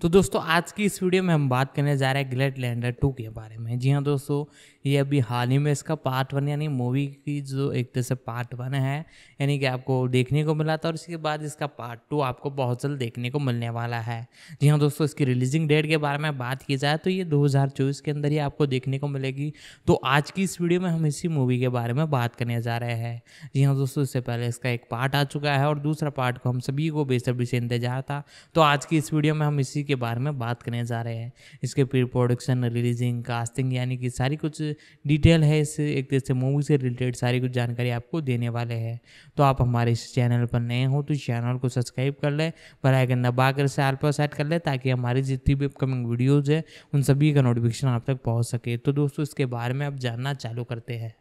तो दोस्तों आज की इस वीडियो में हम बात करने जा रहे हैं ग्लेडलैंडर 2 के बारे में। जी हाँ दोस्तों, ये अभी हाल ही में इसका पार्ट 1 यानी मूवी की जो एक तरह से पार्ट 1 है यानी कि आपको देखने को मिला था और इसके बाद इसका पार्ट 2 आपको बहुत जल्द देखने को मिलने वाला है। जी हाँ दोस्तों, इसकी रिलीजिंग डेट के बारे में बात की जाए तो ये 2024 के अंदर ही आपको देखने को मिलेगी। तो आज की इस वीडियो में हम इसी मूवी के बारे में बात करने जा रहे हैं। जी हाँ दोस्तों, इससे पहले इसका एक पार्ट आ चुका है और दूसरा पार्ट को हम सभी को बेसब्री से इंतजार था। तो आज की इस वीडियो में हम इसी के बारे में बात करने जा रहे हैं। इसके प्री प्रोडक्शन, रिलीजिंग, कास्टिंग यानी कि सारी कुछ डिटेल है इस एक तरह से मूवी से रिलेटेड सारी कुछ जानकारी आपको देने वाले हैं। तो आप हमारे इस चैनल पर नए हो तो चैनल को सब्सक्राइब कर ले, बेल आइकन दबा कर से ऑल पर सेट कर ले ताकि हमारी जितनी भी अपकमिंग वीडियोज़ है उन सभी का नोटिफिकेशन आप तक पहुँच सके। तो दोस्तों इसके बारे में अब जानना चालू करते हैं।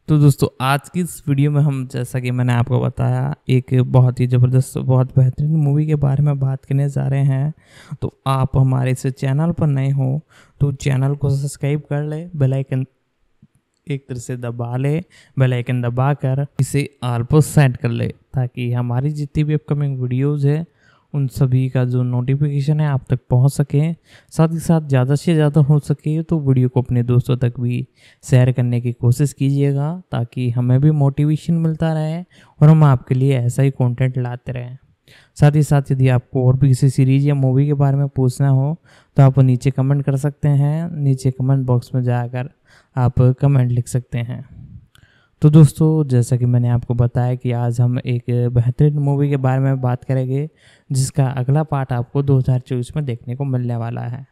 तो दोस्तों आज की इस वीडियो में हम, जैसा कि मैंने आपको बताया, एक बहुत ही ज़बरदस्त, बहुत बेहतरीन मूवी के बारे में बात करने जा रहे हैं। तो आप हमारे इस चैनल पर नए हो तो चैनल को सब्सक्राइब कर ले, बेल आइकन एक तरह से दबा ले, बेल आइकन दबा कर इसे ऑल पर सेट कर ले ताकि हमारी जितनी भी अपकमिंग वीडियोज़ है उन सभी का जो नोटिफिकेशन है आप तक पहुंच सके। साथ ही साथ ज़्यादा से ज़्यादा हो सके तो वीडियो को अपने दोस्तों तक भी शेयर करने की कोशिश कीजिएगा ताकि हमें भी मोटिवेशन मिलता रहे और हम आपके लिए ऐसा ही कंटेंट लाते रहें। साथ ही साथ यदि आपको और भी किसी सीरीज़ या मूवी के बारे में पूछना हो तो आप नीचे कमेंट कर सकते हैं। नीचे कमेंट बॉक्स में जाकर आप कमेंट लिख सकते हैं। तो दोस्तों जैसा कि मैंने आपको बताया कि आज हम एक बेहतरीन मूवी के बारे में बात करेंगे जिसका अगला पार्ट आपको 2024 में देखने को मिलने वाला है।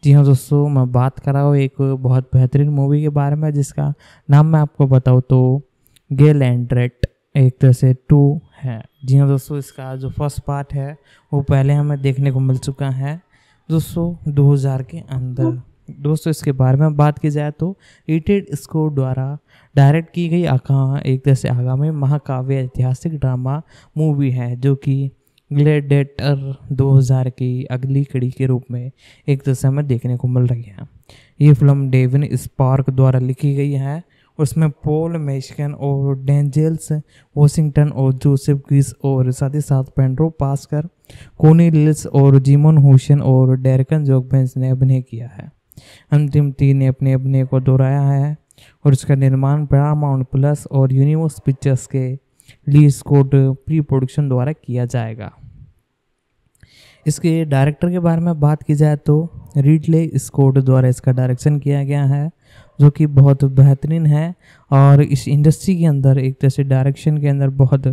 जी हाँ दोस्तों, मैं बात कर रहा हूँ एक बहुत बेहतरीन मूवी के बारे में जिसका नाम मैं आपको बताऊँ तो ग्लेडलैंडर एक तरह से 2 है। जी हाँ दोस्तों, इसका जो फर्स्ट पार्ट है वो पहले हमें देखने को मिल चुका है दोस्तों 2000 के अंदर। दोस्तों इसके बारे में बात की जाए तो रेटेड स्कोर द्वारा डायरेक्ट की गई एक तरह से आगामी महाकाव्य ऐतिहासिक ड्रामा मूवी है जो कि ग्लेडिएटर 2000 की अगली कड़ी के रूप में एक तरह से हमें देखने को मिल रही है। ये फिल्म डेविन स्पार्क द्वारा लिखी गई है। उसमें पॉल मेस्कन और डेंजेल्स वॉशिंगटन और जोसेफ क्रिस और साथ ही साथ पेड्रो पास्कर, कोनी लिल्स और जिमोन हुसन और डेरकन जोगबेंस ने अभिनय किया है। अंतिम 3 ने अपने अभिनय को दोहराया है और इसका निर्माण पैरामाउंट प्लस और यूनिवर्स पिक्चर्स के ली स्कॉट प्री प्रोडक्शन द्वारा किया जाएगा। इसके डायरेक्टर के बारे में बात की जाए तो रिडले स्कॉट द्वारा इसका डायरेक्शन किया गया है जो कि बहुत बेहतरीन है और इस इंडस्ट्री के अंदर एक तरह से डायरेक्शन के अंदर बहुत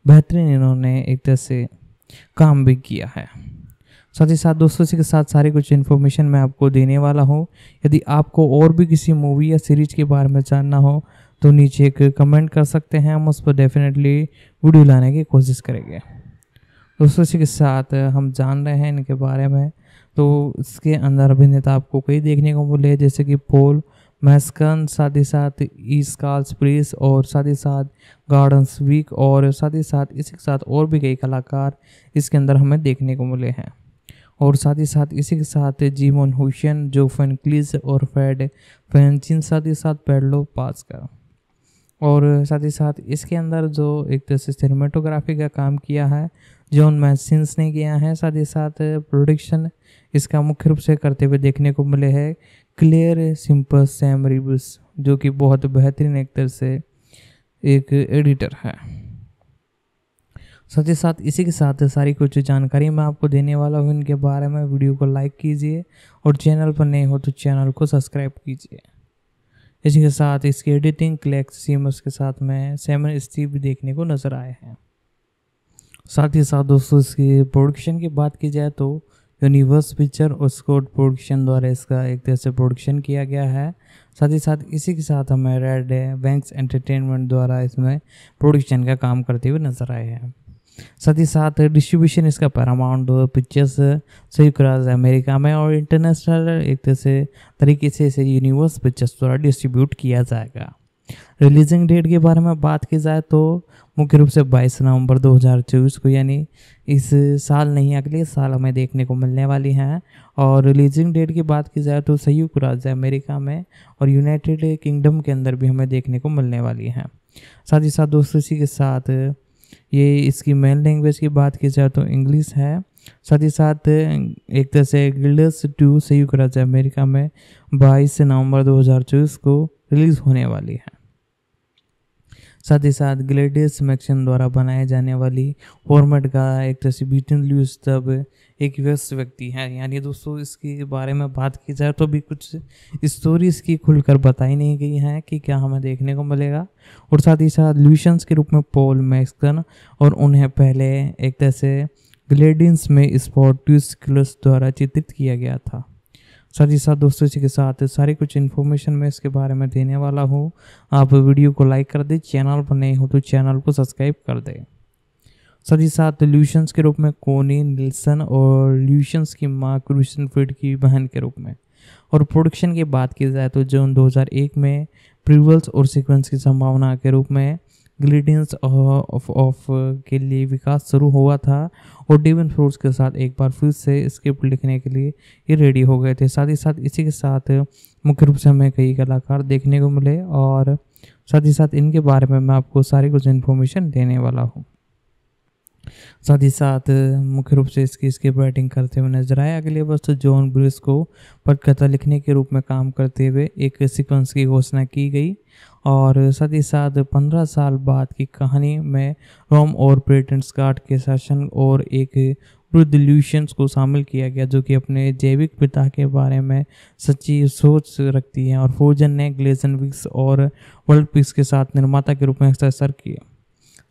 बेहतरीन इन्होंने एक तरह से काम भी किया है। साथ ही साथ दोस्तों इसी के साथ सारी कुछ इन्फॉर्मेशन मैं आपको देने वाला हूँ। यदि आपको और भी किसी मूवी या सीरीज के बारे में जानना हो तो नीचे एक कमेंट कर सकते हैं, हम उस पर डेफिनेटली वीडियो लाने की कोशिश करेंगे। दोस्तों इसी के साथ हम जान रहे हैं इनके बारे में। तो इसके अंदर अभिनेता आपको कई देखने को मिले जैसे कि पॉल मेस्कन, साथ ही साथ ईस्काल्स प्रीस और साथ ही साथ गार्डन्स वीक और साथ ही साथ इसी के साथ और भी कई कलाकार इसके अंदर हमें देखने को मिले हैं। और साथ ही साथ इसी के साथ जिमोन हुसन, जो फैनक्लीज और फेड फैनचिन, साथ ही साथ पेड्रो पास्कर और साथ ही साथ इसके अंदर जो एक तरह से सिनेमेटोग्राफी का काम किया है जॉन मैसिन्स ने किया है। साथ ही साथ प्रोडक्शन इसका मुख्य रूप से करते हुए देखने को मिले हैं क्लेयर सिम्पस सैम रिब्स जो कि बहुत बेहतरीन एक तरह से एक एडिटर है। साथ ही साथ इसी के साथ सारी कुछ जानकारी मैं आपको देने वाला हूँ इनके बारे में। वीडियो को लाइक कीजिए और चैनल पर नए हो तो चैनल को सब्सक्राइब कीजिए। इसी के साथ इसकी एडिटिंग क्लेक्स सीमस के साथ में सैमन स्टीव भी देखने को नज़र आए हैं। साथ ही साथ दोस्तों इसकी प्रोडक्शन की बात की जाए तो यूनिवर्स पिक्चर और स्कॉट प्रोडक्शन द्वारा इसका एक तरह से प्रोडक्शन किया गया है। साथ ही साथ इसी के साथ हमें रेड बैंक्स एंटरटेनमेंट द्वारा इसमें प्रोडक्शन का काम करते हुए नजर आए हैं। साथ ही साथ डिस्ट्रीब्यूशन इसका पैरामाउंट पिक्चर्स संयुक्त राज्य अमेरिका में और इंटरनेशनल एक तरह से तरीके से इसे यूनिवर्स पिक्चर्स द्वारा डिस्ट्रीब्यूट किया जाएगा। रिलीजिंग डेट के बारे में बात की जाए तो मुख्य रूप से 22 नवंबर 2024 को यानी इस साल नहीं अगले साल हमें देखने को मिलने वाली हैं। और रिलीजिंग डेट की बात की जाए तो संयुक्त राज्य अमेरिका में और यूनाइटेड किंगडम के अंदर भी हमें देखने को मिलने वाली हैं। साथ ही साथ दोस्तों इसी के साथ ये इसकी मेन लैंग्वेज की बात की जाए तो इंग्लिश है साथ ही साथ एक तरह से गिल्डर्स 2 संयुक्त राज्य अमेरिका में 22 नवंबर 2024 को रिलीज होने वाली है। साथ ही साथ ग्लेडियस मैक्सन द्वारा बनाए जाने वाली फॉर्मेट का एक तरह से बीटन लुइस तब एक व्यस्त व्यक्ति है। यानी दोस्तों इसके बारे में बात की जाए तो भी कुछ स्टोरी इसकी खुलकर बताई नहीं गई है कि क्या हमें देखने को मिलेगा। और साथ ही साथ ल्यूशंस के रूप में पॉल मैक्सन और उन्हें पहले एक तरह से ग्लेडियंस में स्पोर्टिस द्वारा चित्रित किया गया था। साथ ही साथ दोस्तों इसी के साथ सारी कुछ इन्फॉर्मेशन मैं इसके बारे में देने वाला हूँ। आप वीडियो को लाइक कर दें, चैनल पर नए हो तो चैनल को सब्सक्राइब कर दें। साथ ही साथ ल्यूशंस के रूप में कोनी निल्सन और ल्यूशंस की माँ क्रिस्टन फ्रीड की बहन के रूप में। और प्रोडक्शन की बात की जाए तो जून 2001 में प्रीक्वल्स और सीक्वेंस की संभावना के रूप में ग्लेडियंस ऑफ के लिए विकास शुरू हुआ था और डेवन फोर्स के साथ एक बार फिर से स्क्रिप्ट लिखने के लिए ये रेडी हो गए थे। साथ ही साथ इसी के साथ मुख्य रूप से हमें कई कलाकार देखने को मिले और साथ ही साथ इनके बारे में मैं आपको सारी कुछ इन्फॉर्मेशन देने वाला हूँ। साथ ही साथ मुख्य रूप से इसकी स्क्रिप्ट राइटिंग करते हुए नजर आए अगले वर्ष जॉन ब्रूस को पटकथा लिखने के रूप में काम करते हुए एक सीक्वेंस की घोषणा की गई। और साथ ही साथ 15 साल बाद की कहानी में रोम और प्रेटेंट्स गार्ड के शासन और एक वृद्ध ल्यूशियंस को शामिल किया गया जो कि अपने जैविक पिता के बारे में सच्ची सोच रखती है। और फोजन ने ग्लेजन विक्स और वर्ल्ड पिक्स के साथ निर्माता के रूप में हस्ताक्षर किया।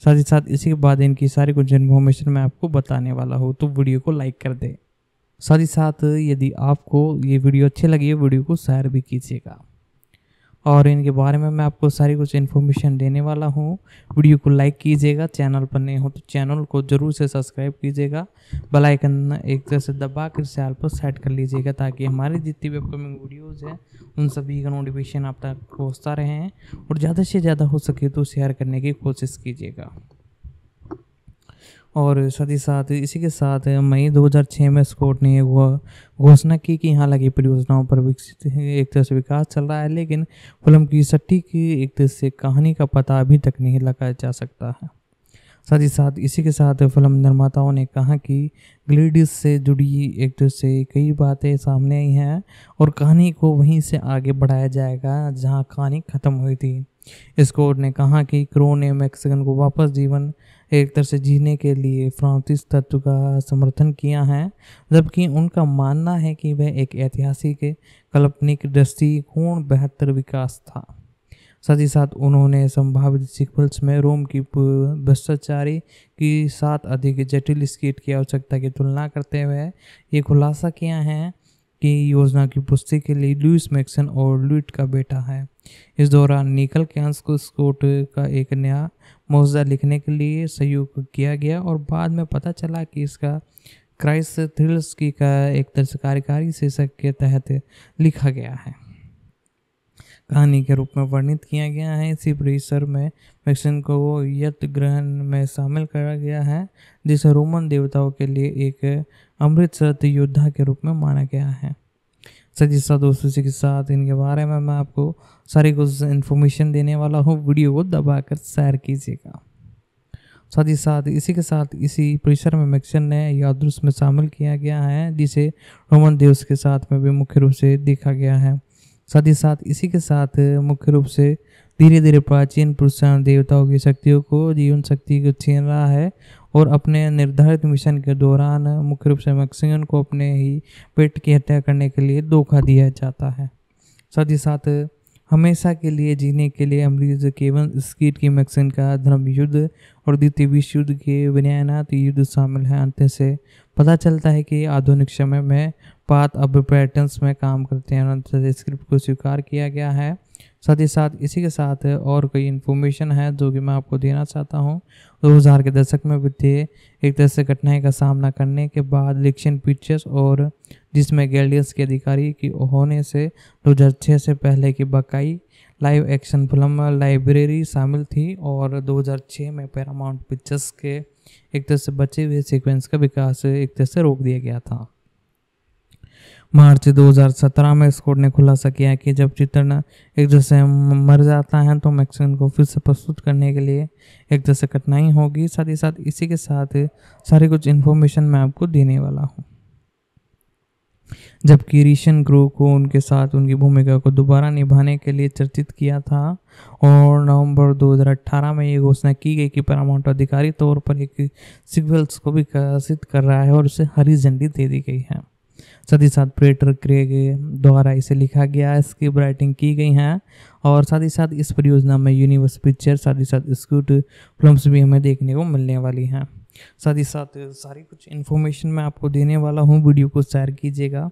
साथ ही साथ इसी के बाद इनकी सारी कुछ इन्फॉर्मेशन मैं आपको बताने वाला हूँ, तो वीडियो को लाइक कर दे। साथ ही साथ यदि आपको ये वीडियो अच्छी लगी है वीडियो को शेयर भी कीजिएगा। और इनके बारे में मैं आपको सारी कुछ इन्फॉर्मेशन देने वाला हूँ। वीडियो को लाइक कीजिएगा, चैनल पर नए हो तो चैनल को जरूर से सब्सक्राइब कीजिएगा, बेल आइकन एक तरह से दबा कर सेल पर सेट कर लीजिएगा ताकि हमारी जितनी भी अपकमिंग वीडियोज़ हैं उन सभी का नोटिफिकेशन आप तक पहुँचता रहे। और ज़्यादा से ज़्यादा हो सके तो शेयर करने की कोशिश कीजिएगा। और साथ ही साथ इसी के साथ मई 2006 में स्कॉट ने घोषणा की कि हालांकि परियोजनाओं पर विकसित एक तरह से विकास चल रहा है लेकिन फिल्म की सटीक एक तरह से कहानी का पता अभी तक नहीं लगाया जा सकता है। साथ ही साथ इसी के साथ फिल्म निर्माताओं ने कहा कि ग्लेडियस से जुड़ी एक तरह से कई बातें सामने आई हैं और कहानी को वहीं से आगे बढ़ाया जाएगा जहां कहानी ख़त्म हुई थी। स्कॉट ने कहा कि क्रो ने मैक्सिकन को वापस जीवन एक तरह से जीने के लिए फ्रांसीसी तत्व का समर्थन किया है, जबकि उनका मानना है कि वह एक ऐतिहासिक काल्पनिक दृष्टिकोण बेहतर विकास था। साथ ही साथ उन्होंने संभावित सीक्वल्स में रोम की भ्रष्टाचारी की साथ अधिक जटिल स्किट की आवश्यकता की तुलना करते हुए ये खुलासा किया है कि योजना की पुष्टि के लिए लुइस मैक्सन और लुइट का बेटा है। इस दौरान निकल कैंस को स्कॉट का एक नया मौजूदा लिखने के लिए सहयोग किया गया और बाद में पता चला कि इसका क्राइस थ्रिल्स की का एक तरह से कार्यकारी शीर्षक के तहत लिखा गया है, कहानी के रूप में वर्णित किया गया है। इसी परिसर में मैक्सन को यत ग्रहण में शामिल करा गया है जिसे रोमन देवताओं के लिए एक अमृतसर योद्धा के रूप में माना गया है। साथ ही साथ दोस्तों के साथ इनके बारे में मैं आपको सारी कुछ इन्फॉर्मेशन देने वाला हूँ, वीडियो को दबाकर शेयर कीजिएगा। साथ ही साथ इसी के साथ इसी परिसर में मैक्सन ने यादृश में शामिल किया गया है जिसे रोमन देवस के साथ में भी मुख्य रूप से देखा गया है। साथ ही साथ इसी के साथ मुख्य रूप से धीरे धीरे प्राचीन पुरुषान देवताओं की शक्तियों को जीवन शक्ति को छीन रहा है और अपने निर्धारित मिशन के दौरान मुख्य रूप से मैक्सिकन को अपने ही पेट की हत्या करने के लिए धोखा दिया जाता है। साथ ही साथ हमेशा के लिए जीने के लिए अमरीज केवन स्कीट की मैक्सिकन का धर्म युद्ध और द्वितीय विश्व युद्ध के विनयनात् युद्ध शामिल है। अंत से पता चलता है कि आधुनिक समय में पात अब पैटर्न्स में काम करते हैं। अंत से स्क्रिप्ट को स्वीकार किया गया है। साथ ही साथ इसी के साथ और कोई इन्फॉर्मेशन है जो कि मैं आपको देना चाहता हूँ। 2000 के दशक में वित्तीय एक तरह से कठिनाई का सामना करने के बाद लिक्शन पिक्चर्स और जिसमें गैलियस के अधिकारी की होने से 2006 से पहले की बकाई लाइव एक्शन फिल्म लाइब्रेरी शामिल थी और 2006 में पैरामाउंट पिक्चर्स के एक तरह से बचे हुए सीक्वेंस का विकास एक तरह से रोक दिया गया था। मार्च 2017 में स्कोट ने खुलासा किया कि जब चित्रण एक तरह से मर जाता है तो मैक्सिन को फिर से प्रस्तुत करने के लिए एक तरह से कठिनाई होगी। साथ ही साथ इसी के साथ सारी कुछ इन्फॉर्मेशन मैं आपको देने वाला हूँ। जबकि ऋषि ग्रो को उनके साथ उनकी भूमिका को दोबारा निभाने के लिए चर्चित किया था और नवंबर 2018 में ये घोषणा की गई कि पैरामाउंट अधिकारी तौर पर एक सीक्वल्स को विकसित कर रहा है और उसे हरी झंडी दे दी गई है। साथ ही साथ पीटर क्रेग द्वारा इसे लिखा गया, स्क्रिप्ट राइटिंग की गई है और साथ ही साथ इस परियोजना में यूनिवर्स पिक्चर साथ ही साथ स्कूट फिल्म्स भी हमें देखने को मिलने वाली हैं। साथ ही साथ सारी कुछ इन्फॉर्मेशन मैं आपको देने वाला हूँ। वीडियो को शेयर कीजिएगा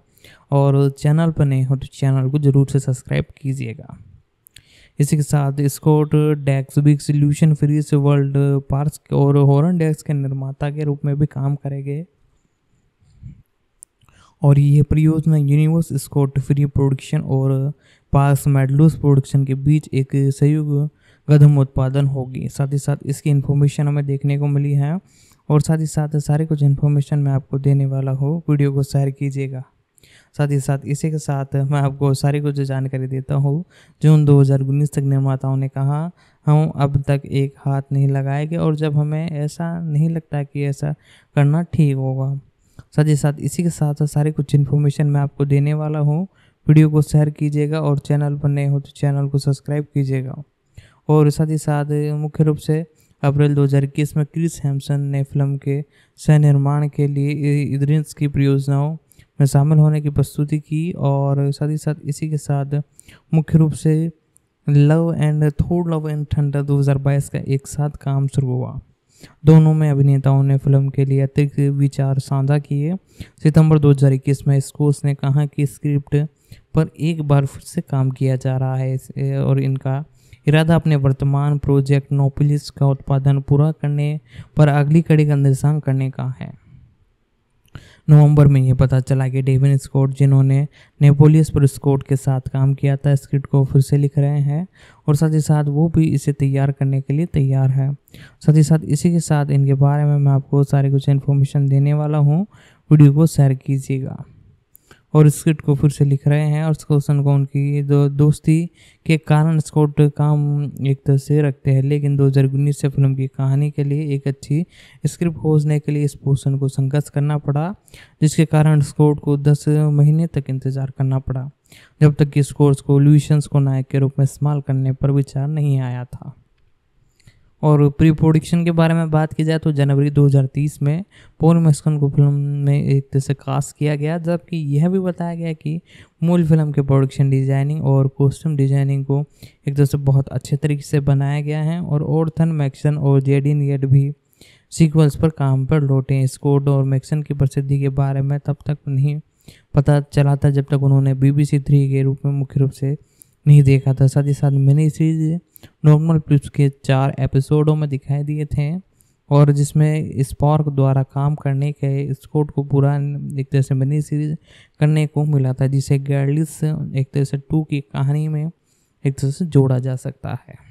और चैनल पर नए हो तो चैनल को ज़रूर से सब्सक्राइब कीजिएगा। इसी के साथ स्कॉट डेक्स बिग सॉल्यूशन फ्रीज वर्ल्ड पार्क्स और हॉरन डेक्स के निर्माता के रूप में भी काम करेंगे और ये परियोजना यूनिवर्स स्कॉट फ्री प्रोडक्शन और पार्क्स मेडलूस प्रोडक्शन के बीच एक संयुक्त कदम उत्पादन होगी। साथ ही साथ इसकी इन्फॉर्मेशन हमें देखने को मिली है और साथ ही साथ सारे कुछ इन्फॉर्मेशन मैं आपको देने वाला हूँ। वीडियो को शेयर कीजिएगा। साथ ही साथ इसी के साथ मैं आपको सारी कुछ जानकारी देता हूँ। जून 2019 तक निर्माताओं ने कहा हम अब तक एक हाथ नहीं लगाएंगे और जब हमें ऐसा नहीं लगता कि ऐसा करना ठीक होगा। साथ ही साथ इसी के साथ सारी कुछ इन्फॉर्मेशन मैं आपको देने वाला हूँ। वीडियो को शेयर कीजिएगा और चैनल पर नए हो तो चैनल को सब्सक्राइब कीजिएगा। और साथ ही साथ मुख्य रूप से अप्रैल 2021 में क्रिस हेम्सन ने फिल्म के सह निर्माण के लिए इद्रिस की परियोजनाओं में शामिल होने की प्रस्तुति की और साथ ही साथ इसी के साथ मुख्य रूप से love and Thor love and thunder 2022 का एक साथ काम शुरू हुआ। दोनों में अभिनेताओं ने फिल्म के लिए अतिरिक्त विचार साझा किए। सितंबर 2021 में स्कोस ने कहा कि स्क्रिप्ट पर एक बार फिर से काम किया जा रहा है और इनका इरादा अपने वर्तमान प्रोजेक्ट नोपोलिस का उत्पादन पूरा करने पर अगली कड़ी का निर्देशन करने का है। नवंबर में ये पता चला कि डेविन स्कॉट जिन्होंने नेपोलियस पर स्कॉट के साथ काम किया था स्क्रिप्ट को फिर से लिख रहे हैं और साथ ही साथ वो भी इसे तैयार करने के लिए तैयार है। साथ ही साथ इसी के साथ इनके बारे में मैं आपको सारे कुछ इन्फॉर्मेशन देने वाला हूँ। वीडियो को शेयर कीजिएगा और स्क्रिप्ट को फिर से लिख रहे हैं और स्कोसन को उनकी दोस्ती के कारण स्कॉट काम एक तरह से रखते हैं, लेकिन 2019 से फिल्म की कहानी के लिए एक अच्छी स्क्रिप्ट खोजने के लिए स्कोसन को संघर्ष करना पड़ा, जिसके कारण स्कॉट को 10 महीने तक इंतजार करना पड़ा, जब तक कि स्कोट को लुइशंस को नायक के रूप में इस्तेमाल करने पर विचार नहीं आया था। और प्री प्रोडक्शन के बारे में बात की जाए तो जनवरी 2030 में पॉल मेस्कन को फिल्म में एक तरह से कास्ट किया गया, जबकि यह भी बताया गया कि मूल फिल्म के प्रोडक्शन डिजाइनिंग और कॉस्ट्यूम डिजाइनिंग को एक तरह से बहुत अच्छे तरीके से बनाया गया है और ऑर्थन मैक्सन और जेडी नियट भी सीक्वल्स पर काम पर लौटे। स्कॉट और मैक्सन की प्रसिद्धि के बारे में तब तक नहीं पता चला था जब तक उन्होंने BBC 3 के रूप में मुख्य रूप से नहीं देखा था। साथ ही साथ मिनी सीरीज नॉर्मल प्लस के 4 एपिसोडों में दिखाई दिए थे और जिसमें स्पार्क द्वारा काम करने के स्कॉट को पूरा एक तरह से मिनी सीरीज करने को मिला था, जिसे गर्लिस एक तरह से 2 की कहानी में एक तरह से जोड़ा जा सकता है।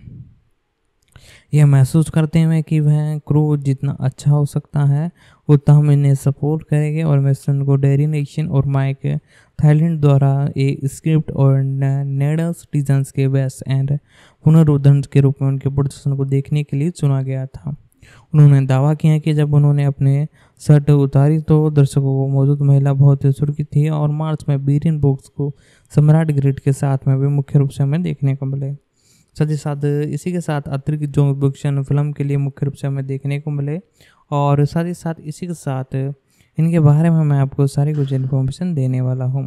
यह महसूस करते हुए कि वह क्रू जितना अच्छा हो सकता है उतना हम इन्हें सपोर्ट करेंगे और मेसन को डेरी नेशन और माइक थाईलैंड द्वारा एक स्क्रिप्ट और नेडल्स डिजाइन्स के वेस्ट एंड पुनरुद्धरण के रूप में उनके प्रदर्शन को देखने के लिए चुना गया था। उन्होंने दावा किया कि जब उन्होंने अपने शर्ट उतारी तो दर्शकों को मौजूद महिला बहुत सुर्खित थी और मार्च में बीरिन बॉक्स को सम्राट ग्रिड के साथ में भी मुख्य रूप से हमें देखने को मिले। साथ ही साथ इसी के साथ अतिरिक्त जो प्रोडक्शन फिल्म के लिए मुख्य रूप से हमें देखने को मिले और साथ ही साथ इसी के साथ इनके बारे में मैं आपको सारी कुछ इन्फॉर्मेशन देने वाला हूँ।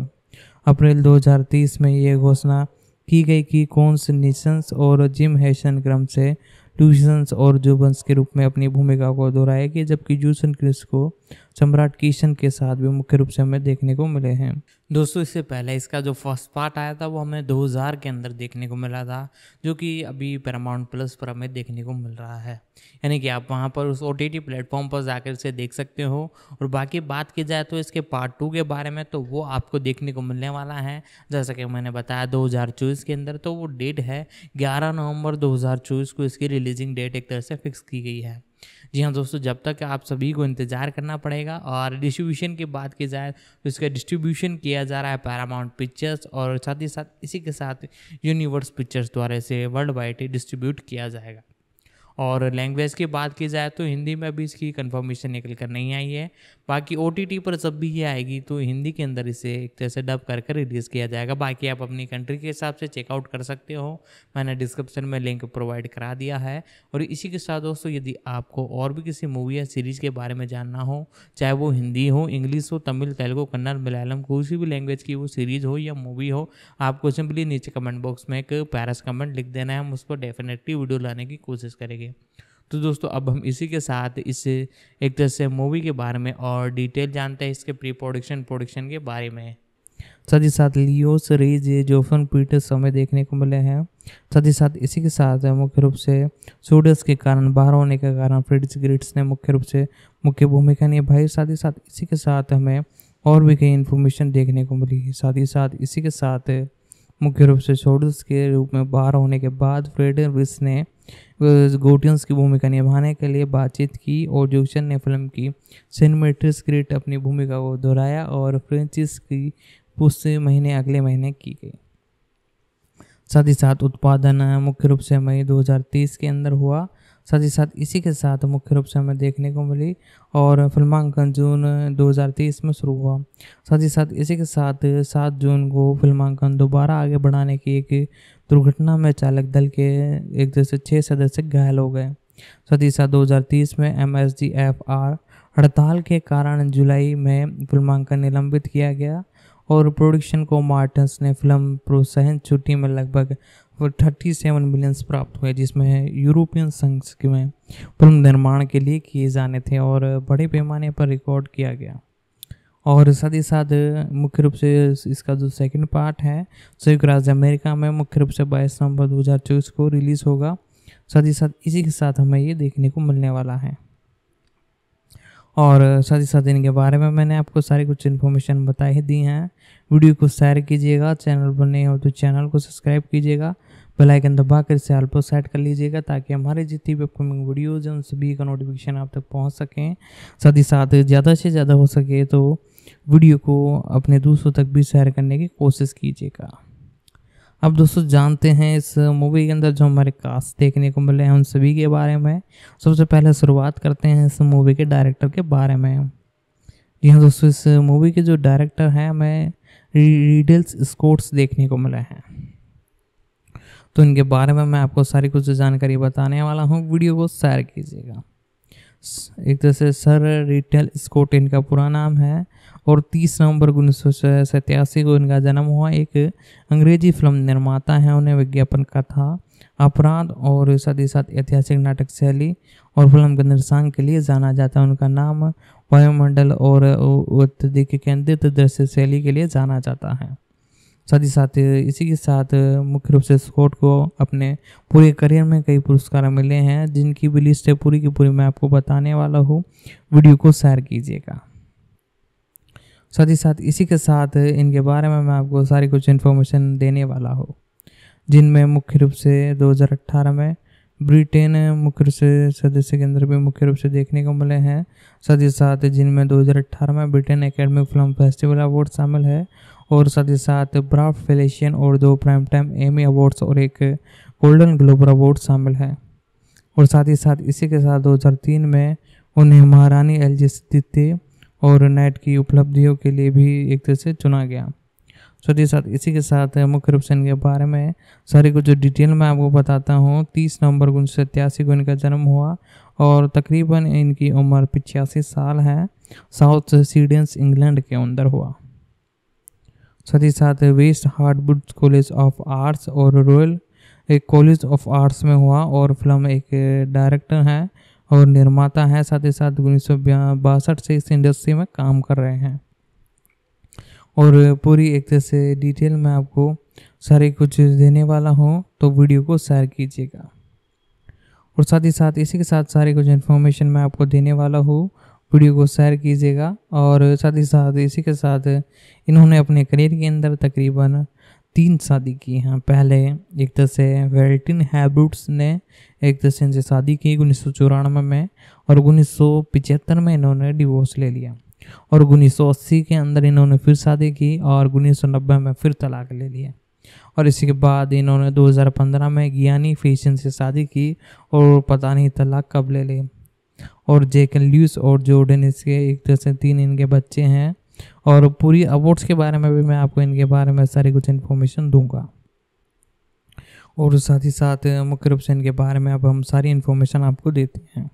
अप्रैल 2030 में ये घोषणा की गई कि कॉन्स निशंस और जिम हैशन क्रम से ट्यूशंस और जोबन्स के रूप में अपनी भूमिका को दोहराएगी, जबकि जूसन क्रिस को सम्राट किशन के साथ भी मुख्य रूप से हमें देखने को मिले हैं। दोस्तों इससे पहले इसका जो फर्स्ट पार्ट आया था वो हमें 2000 के अंदर देखने को मिला था, जो कि अभी पैरामाउंट प्लस पर हमें देखने को मिल रहा है, यानी कि आप वहां पर उस OTT प्लेटफॉर्म पर जाकर इसे देख सकते हो। और बाकी बात की जाए तो इसके पार्ट 2 के बारे में तो वो आपको देखने को मिलने वाला है, जैसा कि मैंने बताया 2024 के अंदर। तो वो डेट है 11 नवंबर 2024 को इसकी रिलीजिंग डेट एक तरह से फिक्स की गई है, जी हाँ दोस्तों, जब तक आप सभी को इंतज़ार करना पड़ेगा। और डिस्ट्रीब्यूशन की बात की जाए तो इसका डिस्ट्रीब्यूशन किया जा रहा है पैरामाउंट पिक्चर्स और साथ ही साथ इसी के साथ यूनिवर्स पिक्चर्स द्वारा इसे वर्ल्ड वाइड डिस्ट्रीब्यूट किया जाएगा। और लैंग्वेज की बात की जाए तो हिंदी में अभी इसकी कंफर्मेशन निकल कर नहीं आई है। बाकी OTT पर जब भी ये आएगी तो हिंदी के अंदर इसे एक तरह से डब कर रिलीज़ किया जाएगा। बाकी आप अपनी कंट्री के हिसाब से चेकआउट कर सकते हो, मैंने डिस्क्रिप्शन में लिंक प्रोवाइड करा दिया है। और इसी के साथ दोस्तों, यदि आपको और भी किसी मूवी या सीरीज़ के बारे में जानना हो, चाहे वो हिंदी हो, इंग्लिश हो, तमिल, तेलुगु, कन्नड़, मलयालम, कोई भी लैंग्वेज की वो सीरीज़ हो या मूवी हो, आपको सिंपली नीचे कमेंट बॉक्स में एक प्यारा सा कमेंट लिख देना है, हम उस पर डेफिनेटली वीडियो लाने की कोशिश करेंगे। तो दोस्तों, अब हम इसी के साथ इस एक तरह से मूवी के बारे में और डिटेल जानते हैं, इसके प्रोडक्शन के बारे में। साथ ही साथ लियोस रेज जोफन पीटर्स हमें देखने को मिले हैं। साथ ही साथ इसी के साथ मुख्य रूप से सोडस के कारण बाहर होने के कारण फ्रिट्ज ग्रिट्स ने मुख्य रूप से मुख्य भूमिका निभाई। साथ ही साथ इसी के साथ हमें और भी कई इन्फॉर्मेशन देखने को मिली। साथ ही साथ इसी के साथ मुख्य रूप से सोडस के रूप में बाहर होने के बाद फ्रेडर विस ने गोटियंस की भूमिका निभाने के लिए बातचीत की और जोक्सन ने फिल्म की सिनेमेट्री स्क्रिप्ट अपनी भूमिका को दोहराया और फ्रेंचाइज की पुष्टि अगले महीने की गई। साथ ही साथ उत्पादन मुख्य रूप से मई 2030 के अंदर हुआ। साथ ही साथ इसी के साथ मुख्य रूप से हमें देखने को मिली और फिल्मांकन जून 2030 में शुरू हुआ। साथ ही साथ इसी के साथ 7 जून को फिल्मांकन दोबारा आगे बढ़ाने की एक दुर्घटना में चालक दल के एक जैसे 6 सदस्य घायल हो गए। साथ ही साथ 2030 में MSGFR हड़ताल के कारण जुलाई में फिल्मांकन निलंबित किया गया और प्रोडक्शन को मार्टन्स ने फिल्म प्रोत्साहन छुट्टी में लगभग 37 मिलियन प्राप्त हुए, जिसमें यूरोपियन संघ में फिल्म निर्माण के लिए किए जाने थे और बड़े पैमाने पर रिकॉर्ड किया गया। और साथ ही साथ मुख्य रूप से इसका जो सेकंड पार्ट है संयुक्त राज्य अमेरिका में मुख्य रूप से 22 नवंबर 2024 को रिलीज़ होगा। साथ ही साथ इसी के साथ हमें ये देखने को मिलने वाला है। और साथ ही साथ इनके बारे में मैंने आपको सारी कुछ इन्फॉर्मेशन बताई दी हैं। वीडियो को शेयर कीजिएगा, चैनल पर नए हो तो चैनल को सब्सक्राइब कीजिएगा, बेल आइकन दबाकर इसे ऑल पर सेट कर लीजिएगा ताकि हमारे जितनी भी अपकमिंग वीडियोज़ हैं उन सभी का नोटिफिकेशन आप तक पहुंच सकें। साथ ही साथ ज़्यादा से ज़्यादा हो सके तो वीडियो को अपने दोस्तों तक भी शेयर करने की कोशिश कीजिएगा। अब दोस्तों जानते हैं इस मूवी के अंदर जो हमारे कास्ट देखने को मिले हैं उन सभी के बारे में। सबसे पहले शुरुआत करते हैं इस मूवी के डायरेक्टर के बारे में। जी हाँ दोस्तों, इस मूवी के जो डायरेक्टर हैं हमें रिडल स्कॉट देखने को मिले हैं। तो इनके बारे में मैं आपको सारी कुछ जानकारी बताने वाला हूँ, वीडियो को शेयर कीजिएगा। एक तरह से सर रिडल स्कॉट इनका पूरा नाम है और 30 नवंबर 1987 को इनका जन्म हुआ। एक अंग्रेजी फिल्म निर्माता हैं, उन्हें विज्ञापन कथा, अपराध और साथ ही साथ ऐतिहासिक नाटक शैली और फिल्म के निर्देशन के लिए जाना जाता है। उनका नाम वायुमंडल और अत्यधिक केंद्रित दृश्य शैली के लिए जाना जाता है। साथ ही साथ इसी के साथ मुख्य रूप से स्कॉट को अपने पूरे करियर में कई पुरस्कार मिले हैं, जिनकी भी लिस्ट है पूरी की पूरी मैं आपको बताने वाला हूँ, वीडियो को शेयर कीजिएगा। साथ ही साथ इसी के साथ इनके बारे में मैं आपको सारी कुछ इन्फॉर्मेशन देने वाला हूँ, जिनमें मुख्य रूप से 2018 में ब्रिटेन मुख्य रूप से सदस्य के अंदर भी मुख्य रूप से देखने को मिले हैं। साथ ही साथ जिनमें 2018 में Britain academic film festival award शामिल है और साथ ही साथ ब्राफ फेलेशियन और 2 प्राइम टाइम एमी अवार्ड्स और एक गोल्डन ग्लोब अवार्ड शामिल है। और साथ ही साथ इसी के साथ 2003 में उन्हें महारानी एलिजाबेथ और नाइट की उपलब्धियों के लिए भी एक तरह से चुना गया। साथ ही साथ इसी के साथ मुख्य रूप से इनके बारे में सारी कुछ जो डिटेल मैं आपको बताता हूँ। 30 नवंबर 1987 को इनका जन्म हुआ और तकरीबन इनकी उम्र 85 साल है। साउथ सीडेंस इंग्लैंड के अंदर हुआ। साथ ही साथ West Hartwood College of Arts और रॉयल एक कॉलेज ऑफ आर्ट्स में हुआ और फिल्म एक डायरेक्टर हैं और निर्माता हैं। साथ ही साथ 1962 से इस इंडस्ट्री में काम कर रहे हैं और पूरी एक तरह से डिटेल में आपको सारी कुछ देने वाला हूँ, तो वीडियो को शेयर कीजिएगा। और साथ ही साथ इसी के साथ सारी कुछ इन्फॉर्मेशन मैं आपको देने वाला हूँ, वीडियो को शेयर कीजिएगा। और साथ ही साथ इसी के साथ इन्होंने अपने करियर के अंदर तकरीबन 3 शादी की हैं। पहले एक तरह से वेल्टिन हैब्रूट्स ने एक तरह से इनसे शादी की 1994 में, और 1975 में इन्होंने डिवोर्स ले लिया, और 1980 के अंदर इन्होंने फिर शादी की, और 1990 में फिर तलाक ले लिया। और इसी के बाद इन्होंने 2015 में गियानी फैशन से शादी की, और पता नहीं तलाक कब ले ली। और जेकन ल्यूस और जॉर्डन इसके एक तरह से 3 इनके बच्चे हैं। और पूरी अवार्ड्स के बारे में भी मैं आपको इनके बारे में सारी कुछ इन्फॉर्मेशन दूंगा, और साथ ही साथ मुख्य रूप से इनके बारे में अब हम सारी इन्फॉर्मेशन आपको देते हैं।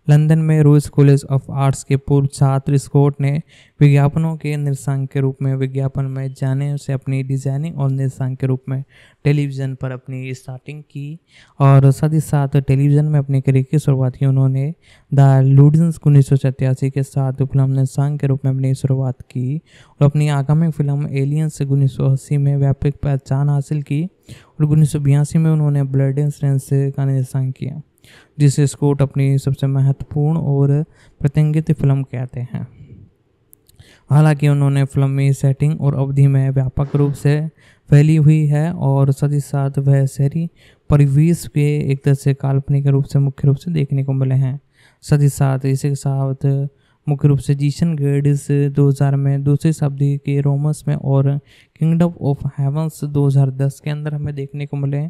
लंदन में रोज कॉलेज ऑफ आर्ट्स के पूर्व छात्र स्कॉट ने विज्ञापनों के निर्देशक के रूप में विज्ञापन में जाने से अपनी डिजाइनिंग और निर्देशक के रूप में टेलीविज़न पर अपनी स्टार्टिंग की, और साथ ही साथ टेलीविज़न में अपनी करियर की शुरुआत की। उन्होंने द लुडेन्स 1987 के साथ फिल्म निर्देशक के रूप में अपनी शुरुआत की, और अपनी आगामी फिल्म एलियंस 1980 में व्यापक पहचान हासिल की, और 1982 में उन्होंने ब्लड एंड स्ट्रेंथ का निर्देशन किया, जिसे स्कॉट अपनी सबसे महत्वपूर्ण और प्रतिष्ठित फिल्म कहते हैं। हालांकि उन्होंने फिल्मी सेटिंग और अवधि में व्यापक रूप से फैली हुई है, और साथ ही साथ वह शहरी परिवेश के एक तरह से काल्पनिक रूप से मुख्य रूप से देखने को मिले हैं। साथ ही साथ इसी के साथ मुख्य रूप से जीसन गेडिस 2000 में दूसरी शताब्दी के रोमस में, और किंगडम ऑफ हेवंस 2010 के अंदर हमें देखने को मिले।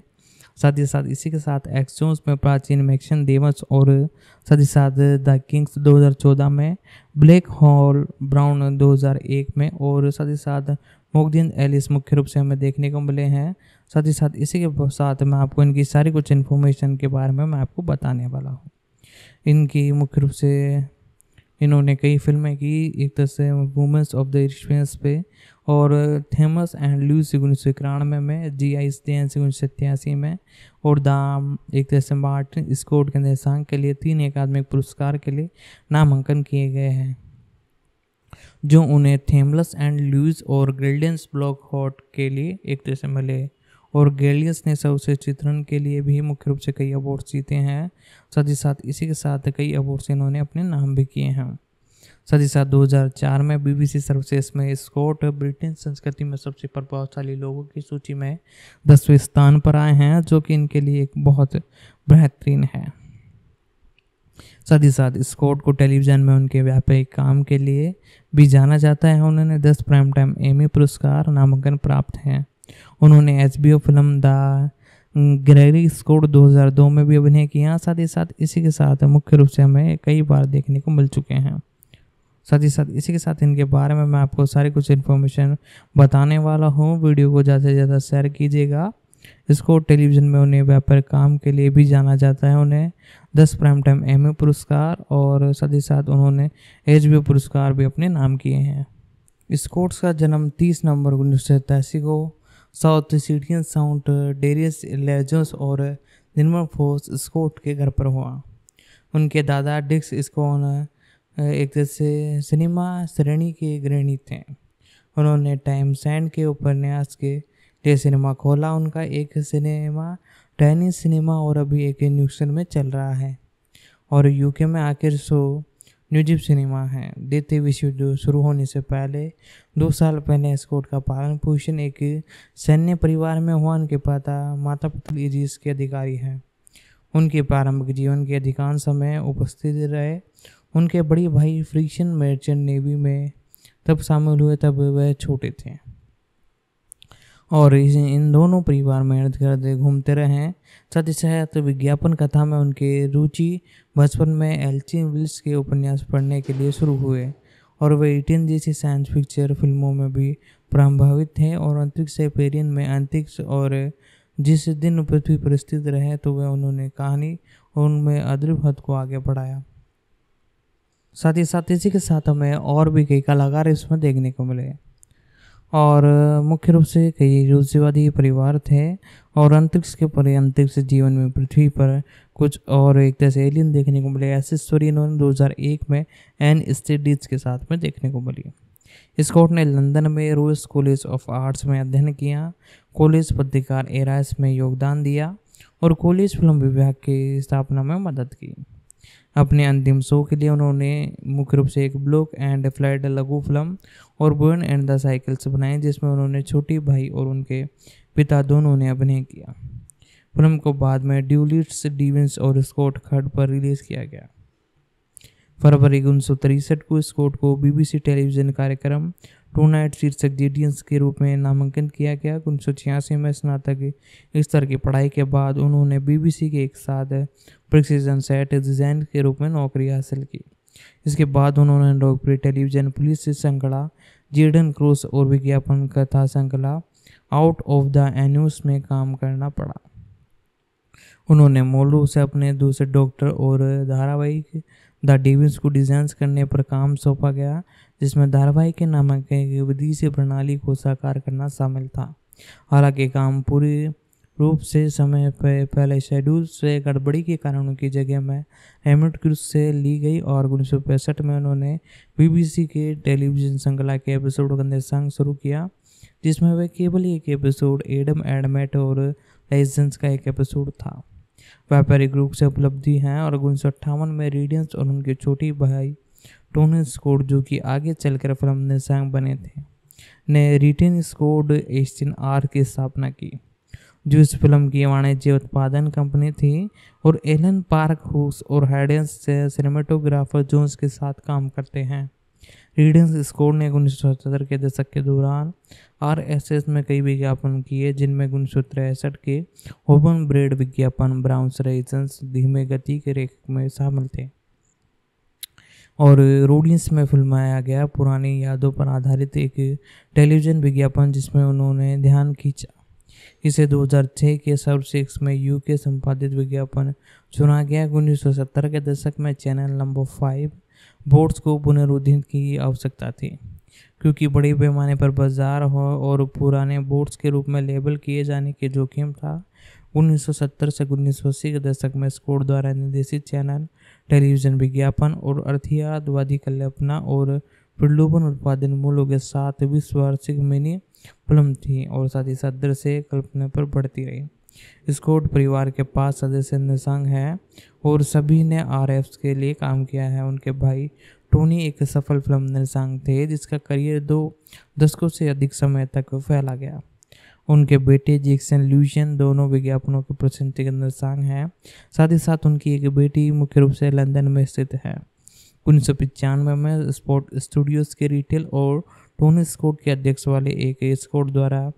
साथ ही साथ इसी के साथ एक्सोन्स में प्राचीन मैक्सन देवस, और साथ ही साथ द किंग्स 2014 में, ब्लैक हॉल ब्राउन 2001 में, और साथ ही साथ मोगदिन एलिस मुख्य रूप से हमें देखने को मिले हैं। साथ ही साथ इसी के साथ मैं आपको इनकी सारी कुछ इन्फॉर्मेशन के बारे में मैं आपको बताने वाला हूँ। इनकी मुख्य रूप से इन्होंने कई फिल्में की, एक तरह से वुमेंस ऑफ द रिस्पेंस पे, और थेमस एंड लूस 1991 में, GI स्टैन 1987 में, और द एक तरह से मार्टिन स्कॉट के निर्देशक के लिए 3 अकादमिक पुरस्कार के लिए नामांकन किए गए हैं, जो उन्हें थेमलस एंड लूस और गिल्डेंस ब्लॉक हॉट के लिए एक तरह से मिले। और गैलियस ने सबसे चित्रण के लिए भी मुख्य रूप से कई अवार्ड्स जीते हैं। साथ ही साथ इसी के साथ कई अवार्ड्स इन्होंने अपने नाम भी किए हैं। साथ ही साथ 2004 में BBC सर्वश्रेष्ठ में स्कॉट ब्रिटेन संस्कृति में सबसे प्रभावशाली लोगों की सूची में 10वें स्थान पर आए हैं, जो कि इनके लिए एक बहुत बेहतरीन है। साथ ही साथ स्कॉट को टेलीविज़न में उनके व्यापक काम के लिए भी जाना जाता है। उन्होंने 10 प्राइम टाइम एमी पुरस्कार नामांकन प्राप्त हैं। उन्होंने HBO फिल्म द ग्रेरी स्कॉट 2002 में भी अभिनय किया। साथ ही साथ इसी के साथ मुख्य रूप से हमें कई बार देखने को मिल चुके हैं। साथ ही साथ इसी के साथ इनके बारे में मैं आपको सारी कुछ इन्फॉर्मेशन बताने वाला हूँ। वीडियो को ज़्यादा से ज़्यादा शेयर कीजिएगा। इसको टेलीविज़न में उन्हें व्यापारिक काम के लिए भी जाना जाता है। उन्हें 10 प्राइम टाइम एमी पुरस्कार और साथ ही साथ उन्होंने HBO पुरस्कार भी अपने नाम किए हैं। स्कॉट्स का जन्म 30 नवंबर 1987 को साउथ सीटियन साउंड डेरियस लेजोस और निम्बर फोर्स स्कॉट के घर पर हुआ। उनके दादा डिक्स स्कॉट एक तरह से सिनेमा श्रेणी के गृहिणी थे। उन्होंने टाइम सैंड के उपन्यास के लिए सिनेमा खोला। उनका एक सिनेमा टेनिस सिनेमा और अभी एक न्यूक्सन में चल रहा है, और यूके में आखिर शो न्यूजिप सिनेमा है। द्वितीय विश्व युद्ध शुरू होने से पहले 2 साल पहले स्कॉट का पालन पोषण एक सैन्य परिवार में हुआ। उनके माता पुलिस के अधिकारी हैं। उनके प्रारंभिक जीवन के अधिकांश समय उपस्थित रहे। उनके बड़े भाई फ्रिक्शन मर्चेंट नेवी में तब शामिल हुए तब वह छोटे थे, और इन दोनों परिवार में इर्द गिर्द घूमते रहे। साथ ही साथ विज्ञापन कथा में उनके रुचि बचपन में एल्चिन विल्स के उपन्यास पढ़ने के लिए शुरू हुए, और वे 18 जैसी साइंस फिक्चर फिल्मों में भी प्रभावित थे। और अंतरिक्ष से पेरियन में अंतरिक्ष और जिस दिन पृथ्वी पर स्थित रहे तो वह उन्होंने कहानी और उनमें अद्भुत हद को आगे बढ़ाया। साथ ही साथ इसी के साथ हमें और भी कई कलाकार इसमें देखने को मिले, और मुख्य रूप से कई रूढ़िवादी परिवार थे। और अंतरिक्ष के परे अंतरिक्ष जीवन में पृथ्वी पर कुछ और एक तरह से एलियन देखने को मिले। ऐसी स्टोरी इन्होंने 2001 में एन स्टेडिज के साथ में देखने को मिली। स्कॉट ने लंदन में रॉयल कॉलेज ऑफ आर्ट्स में अध्ययन किया, कॉलेज पत्रकार एराइस में योगदान दिया, और कॉलेज फिल्म विभाग की स्थापना में मदद की। अपने अंतिम शो के लिए उन्होंने मुख्य रूप से एक ब्लॉक एंड फ्लाइट लघु फिल्म और बर्न एंड द साइकिल्स बनाई, जिसमें उन्होंने छोटी भाई और उनके पिता दोनों ने अभिनय किया। फिल्म को बाद में ड्यूलिट्स डिविंस और स्कॉट खड पर रिलीज किया गया। फरवरी 1963 को स्कॉट को बीबीसी टेलीविजन कार्यक्रम टू नाइट शीर्षक जीडियंस के रूप में नामांकन किया गया। 1986 में स्नातक स्तर की पढ़ाई के बाद उन्होंने बीबीसी के एक साथ प्रिसीजन सेट डिजाइन के रूप में नौकरी हासिल की। इसके बाद उन्होंने लोकप्रिय टेलीविजन पुलिस श्रृंखला जीडन क्रूस और विज्ञापन कथा श्रृंखला आउट ऑफ द एन्यूस में काम करना पड़ा। उन्होंने मूल रूप से अपने दूसरे डॉक्टर और धारावाहिक द डिविंस को डिजाइन करने पर काम सौंपा गया, जिसमें धारावाहिक के नामक एक विदेशी प्रणाली को साकार करना शामिल था। हालांकि काम पूरी रूप से समय पर पहले शेड्यूल से गड़बड़ी के कारण उनकी जगह में हेमलेट क्रूज से ली गई और 1965 में उन्होंने बीबीसी के टेलीविजन श्रृंखला के एपिसोड का निर्देशन शुरू किया, जिसमें वह केवल एक एपिसोड एडम एडमेट और लाइसेंस का एक एपिसोड था। व्यापारिक रूप से उपलब्धि हैं और 1958 में रेडियंस और उनके छोटी भाई टोनी स्कॉट, जो कि आगे चलकर फिल्म निर्देशक बने थे, ने रिटेन स्कॉट एस्टिन आर की स्थापना की, जो इस फिल्म की वाणिज्य उत्पादन कंपनी थी और एलन पार्क हुक्स और हाइडेंस से सिनेमेटोग्राफर जोन्स के साथ काम करते हैं। रीडेंस स्कॉट ने 1970 के दशक के दौरान आरएसएस में कई विज्ञापन किए, जिनमें 1963 के ओपन ब्रेड विज्ञापन ब्राउन्स रेजन्स धीमे गति के रेख में शामिल थे और रोडियंस में फिल्माया गया पुरानी यादों पर आधारित एक टेलीविजन विज्ञापन जिसमें उन्होंने ध्यान खींचा। इसे 2006 के सर्वश्रेष्ठ में यूके संपादित विज्ञापन चुना गया। 1970 के दशक में चैनल नंबर 5 बोर्ड्स को पुनरुद्धार की आवश्यकता थी, क्योंकि बड़े पैमाने पर बाजार हो और पुराने बोर्ड्स के रूप में लेबल किए जाने के जोखिम था। 1970 से 1980 के दशक में स्कॉट द्वारा निर्देशित चैनल टेलीविजन विज्ञापन और अर्थवादी कल्पना और प्रलोभन उत्पादन मूल्यों के साथ 20 वार्षिक मिनी फिल्म थी और साथ ही साथ दृश्य कल्पना पर बढ़ती रही। स्कॉट परिवार के 5 सदस्य निर्देशक हैं और सभी ने आरएफ के लिए काम किया है। उनके भाई टोनी एक सफल फिल्म निर्देशक थे, जिसका करियर 2 दशकों से अधिक समय तक फैला गया। उनके बेटे जैक्सन ल्यूशियन दोनों विज्ञापनों के प्रसिद्ध निर्देशक हैं। साथ ही साथ उनकी एक बेटी मुख्य रूप से लंदन में स्थित है। 1995 में स्पॉट स्टूडियोज के रिटेल और टोनी स्कॉट के अध्यक्ष वाले एक स्कॉट द्वारा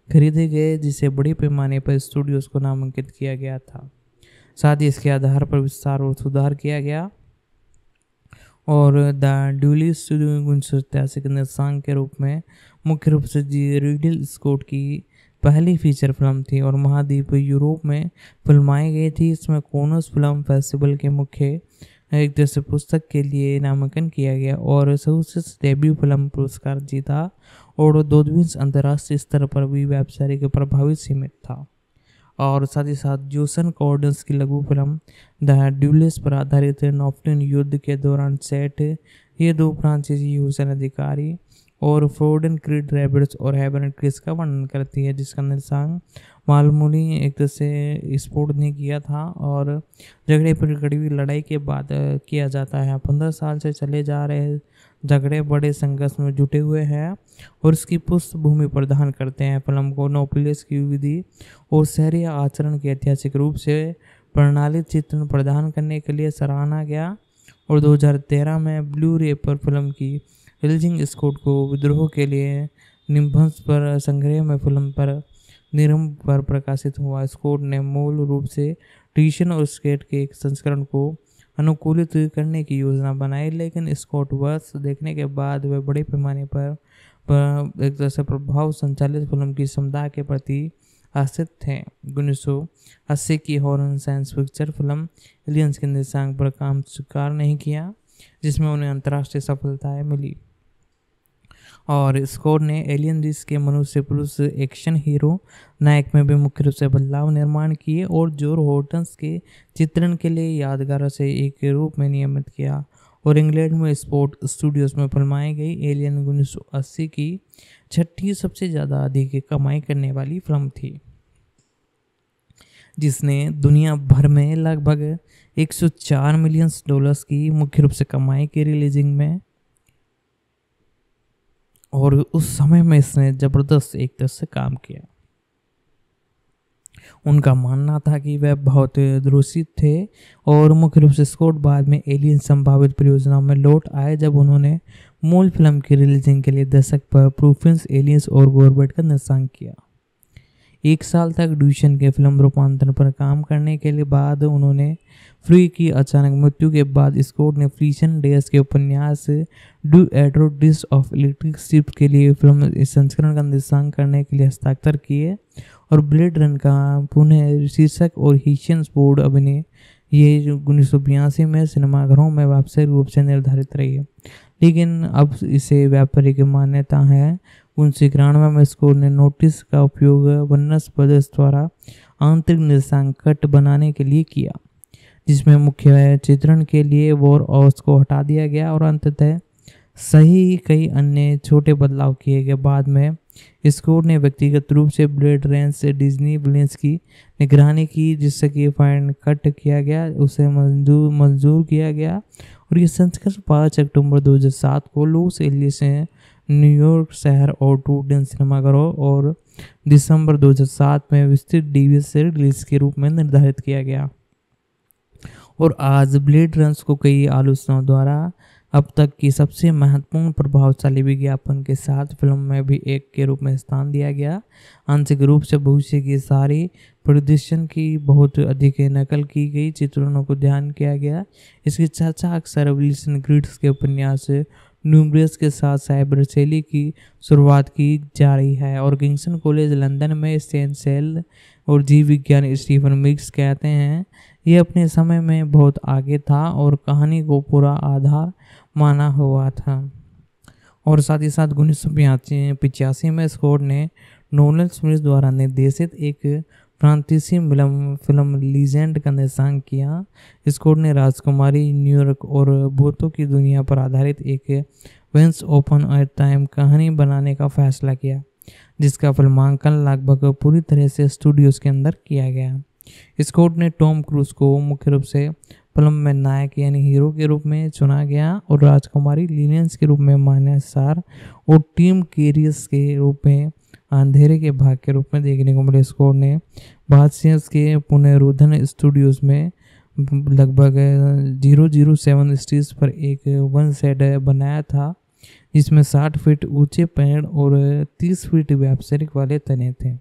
खरीदे गए, जिसे बड़े पैमाने पर स्टूडियोज को नामांकित किया गया था। साथ ही इसके आधार पर विस्तार और सुधार किया गया और द ड्यूली स्टूडियो 1987 के निर्देशक के रूप में मुख्य रूप से रिडल स्कॉट की पहली फीचर फिल्म थी और महाद्वीप यूरोप में फिल्माई गई थी। इसमें कोनस फिल्म फेस्टिवल के मुख्य एक जैसे पुस्तक के लिए नामांकन किया गया और सर्वश्रेष्ठ डेब्यू फिल्म पुरस्कार जीता और 2 अंतर्राष्ट्रीय स्तर पर भी व्यावसायिक के प्रभावी सीमित था। और साथ ही साथ जोसन कॉर्डन्स की लघु फिल्म द ड्यूलिस पर आधारित नॉफ्टन युद्ध के दौरान सेट ये 2 फ्रांसीसी हुसैन अधिकारी और फोर्डन क्रीड रैबिट्स और हैबरन क्रिस का वर्णन करती है, जिसका निर्देशन मालमूली एक तरह से स्पोर्ट ने किया था और झगड़े पर कड़ी हुई लड़ाई के बाद किया जाता है। 15 साल से चले जा रहे झगड़े बड़े संघर्ष में जुटे हुए हैं और इसकी पृष्ठभूमि प्रदान करते हैं। फिल्म को नोपिलिस की विधि और शहरी आचरण के ऐतिहासिक रूप से प्रणालित चित्रण प्रदान करने के लिए सराहा गया और 2013 में ब्लू रे पर फिल्म की रिलीजिंग स्कॉट को विद्रोह के लिए निम्बस पर संग्रह में फिल्म पर निरंब पर प्रकाशित हुआ। स्कॉट ने मूल रूप से ट्यूशन और स्केट के एक संस्करण को अनुकूलित करने की योजना बनाई, लेकिन स्कॉट वर्ष देखने के बाद वे बड़े पैमाने पर एक तरह से प्रभाव संचालित फिल्म की क्षमता के प्रति आश्रित थे। 1980 की horror science fiction film Aliens के निर्देशक पर काम स्वीकार नहीं किया, जिसमें उन्हें अंतर्राष्ट्रीय सफलताएं मिली और स्कॉट ने एलियन रिस के मनुष्य पुरुष एक्शन हीरो नायक में भी मुख्य रूप से बदलाव निर्माण किए और जोर हॉर्टन्स के चित्रण के लिए यादगार से एक रूप में नियमित किया और इंग्लैंड में स्पोर्ट स्टूडियोज में फिल्माई गई एलियन 1980 की 6ठी सबसे ज़्यादा अधिक कमाई करने वाली फिल्म थी, जिसने दुनिया भर में लगभग $104 मिलियन की मुख्य रूप से कमाई की रिलीजिंग में और उस समय में इसने ज़बरदस्त एक तरह से काम किया। उनका मानना था कि वह बहुत दूषित थे और मुख्य रूप से स्कॉट बाद में एलियन संभावित परियोजनाओं में लौट आए जब उन्होंने मूल फिल्म की रिलीजिंग के लिए दशक पर प्रूफिंस एलियंस और गॉर्बेट का निर्देशन किया। 1 साल तक ड्यूशन के फिल्म रूपांतरण पर काम करने के लिए बाद उन्होंने फ्री की अचानक मृत्यु के बाद स्कॉट ने फ्रीशन डेस के उपन्यास डू एड्रो डिस ऑफ इलेक्ट्रिक शिप के लिए फिल्म संस्करण का निर्देशन करने के लिए हस्ताक्षर किए और ब्लेड रन का पुनः शीर्षक और हिशियंस बोर्ड अभिनय ये 1982 में सिनेमाघरों में व्यावसायिक रूप से निर्धारित रही है, लेकिन अब इसे व्यापारिक मान्यता है। 1991 में स्कॉट ने नोटिस का उपयोग वन्नस ब्रदर्स द्वारा आंतरिक निर्देशांक कट बनाने के लिए किया, जिसमें मुख्य चित्रण के लिए वॉर ऑर्स को हटा दिया गया और अंततः सही कई अन्य छोटे बदलाव किए गए। बाद में स्कॉट ने व्यक्तिगत रूप से ब्लेड रन से डिज्नी विलियम्स की निगरानी की, जिससे कि फाइन कट किया गया उसे मंजूर किया गया और ये संस्करण 5 अक्टूबर 2007 को लॉस एंजलिस से न्यूयॉर्क शहर और 2 सिनेमाघरों और दिसंबर 2007 में विस्तृत डीवीडी से रिलीज के रूप में निर्धारित किया गया। और आज ब्लेड रन्स को कई आलोचनाओं द्वारा अब तक की सबसे महत्वपूर्ण प्रभावशाली विज्ञापन के साथ फिल्म में भी एक के रूप में स्थान दिया गया। आंशिक रूप से भविष्य की सारी प्रदर्शन की बहुत अधिक नकल की गई चित्रणों को ध्यान किया गया। इसकी चर्चा अक्सर विल्सन ग्रिड्स के उपन्यास न्यूमरस के साथ साइबर शैली की शुरुआत की जा रही है और किंग्सन कॉलेज लंदन में स्टेन सेल और जीव विज्ञानी स्टीफन मिक्स कहते हैं यह अपने समय में बहुत आगे था और कहानी को पूरा आधार माना हुआ था। और साथ ही साथ 1985 में स्कॉट ने नोलन स्मिथ द्वारा निर्देशित एक फ्रांसीसी फिल्म लीजेंड का निर्देशन किया। स्कॉट ने राजकुमारी न्यूयॉर्क और भूतों की दुनिया पर आधारित एक वंस ओपन अ टाइम कहानी बनाने का फैसला किया, जिसका फिल्मांकन लगभग पूरी तरह से स्टूडियोज के अंदर किया गया। स्कॉट ने टॉम क्रूज को मुख्य रूप से फिल्म में नायक यानी हीरो के रूप में चुना गया और राजकुमारी लिलियंस के रूप में मान्य सार और टीम केरियस के रूप में अंधेरे के भाग के रूप में देखने को मिले। स्कॉट ने बादशाह के पुनरुत्थान स्टूडियोज में लगभग 007 स्टेज पर एक वन सेट बनाया था, जिसमें 60 फीट ऊंचे पेड़ और 30 फीट व्यावसायिक वाले तने थे।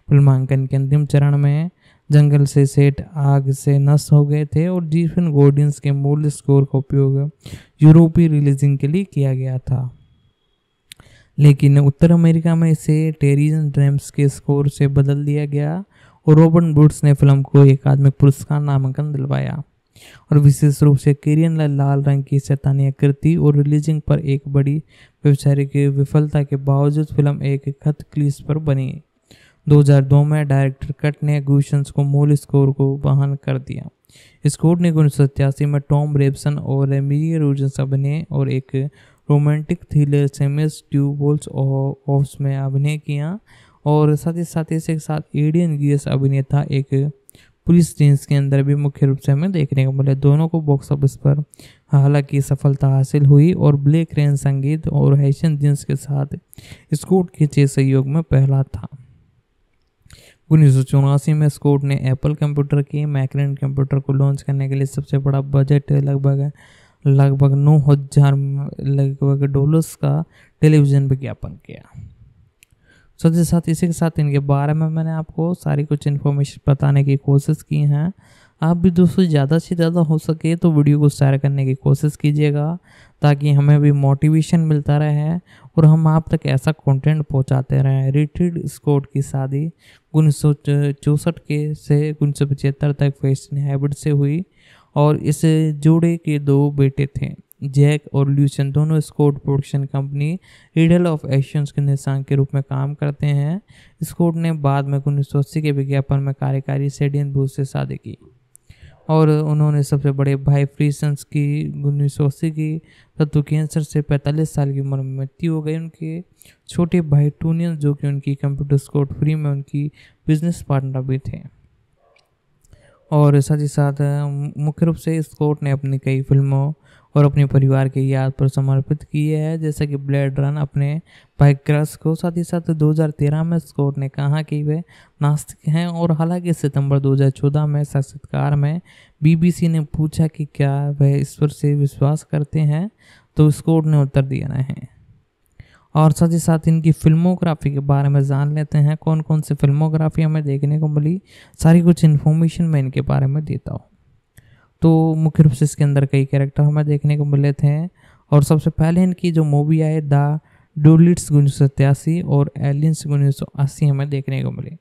फिल्मांकन के अंतिम चरण में जंगल से सेट आग से नष्ट हो गए थे और जीफन गॉर्डियंस के मूल स्कोर का उपयोग यूरोपीय रिलीजिंग के लिए किया गया था, लेकिन उत्तर अमेरिका में इसे टेरियन ड्रेम्स के स्कोर से बदल दिया गया और रॉबर्ट वुड्स ने फिल्म को अकादमी पुरस्कार नामांकन दिलवाया। और विशेष रूप से कैरियन लाल रंग की शैतानी आकृति और रिलीजिंग पर एक बड़ी व्यावसायिक विफलता के बावजूद फिल्म एक खत क्लीस पर बनी। 2002 में डायरेक्टर कट ने गुशंस को मूल स्कोर को बहाल कर दिया। स्कॉट ने 1987 में टॉम रेबसन और एमिली रोजर्स अभिनय और एक रोमांटिक थ्रिलर सेमेस ट्यूबोल्स ऑफ्स में अभिनय किया और साथ ही साथ एडियन गियस अभिनेता एक पुलिस जींस के अंदर भी मुख्य रूप से हमें देखने को मिले। दोनों को बॉक्स ऑफिस पर हालांकि सफलता हासिल हुई और ब्लैक रेन संगीत और हैशन जींस के साथ स्कॉट के 6 सहयोग में पहला था। 1984 में स्कॉट ने एप्पल कंप्यूटर के मैकरेन कंप्यूटर को लॉन्च करने के लिए सबसे बड़ा बजट लगभग 9,000 डॉलर्स का टेलीविज़न विज्ञापन किया। साथ इसी के साथ इनके बारे में मैंने आपको सारी कुछ इन्फॉर्मेशन बताने की कोशिश की है। आप भी दोस्तों ज़्यादा से ज़्यादा हो सके तो वीडियो को शेयर करने की कोशिश कीजिएगा, ताकि हमें भी मोटिवेशन मिलता रहे और हम आप तक ऐसा कंटेंट पहुंचाते रहें। रिचर्ड स्कॉट की शादी 1964 के से 1975 तक फैशन हैबिट से हुई और इस जोड़े के 2 बेटे थे, जैक और ल्यूसन। दोनों Scott production company riddle of actions के निर्देशक के रूप में काम करते हैं। स्कॉट ने बाद में 1980 के विज्ञापन में कार्यकारी सेडियन बूथ से शादी की और उन्होंने सबसे बड़े भाई फ्रीसन्स की 1980 की तत्व कैंसर से 45 साल की उम्र में मृत्यु हो गई। उनके छोटे भाई टूनियन, जो कि उनकी कंप्यूटर स्कॉट फ्री में उनकी बिजनेस पार्टनर भी थे। और साथ ही साथ मुख्य रूप से स्कॉट ने अपनी कई फिल्मों और अपने परिवार की याद पर समर्पित किए हैं, जैसा कि ब्लेड रन अपने भाई क्रश को। साथ ही साथ 2013 में स्कॉट ने कहा कि वे नास्तिक हैं, और हालांकि सितंबर 2014 में साक्षात्कार में बीबीसी ने पूछा कि क्या वह ईश्वर से विश्वास करते हैं, तो स्कॉट ने उत्तर दिया नहीं। और साथ ही साथ इनकी फिल्मोग्राफी के बारे में जान लेते हैं, कौन कौन सी फिल्मोग्राफी हमें देखने को मिली, सारी कुछ इन्फॉर्मेशन मैं इनके बारे में देता हूँ। तो मुख्य रूप से इसके अंदर कई कैरेक्टर हमें देखने को मिले थे, और सबसे पहले इनकी जो मूवी है द डूलिट्स 1987 और एलियंस 1980 हमें देखने को मिली।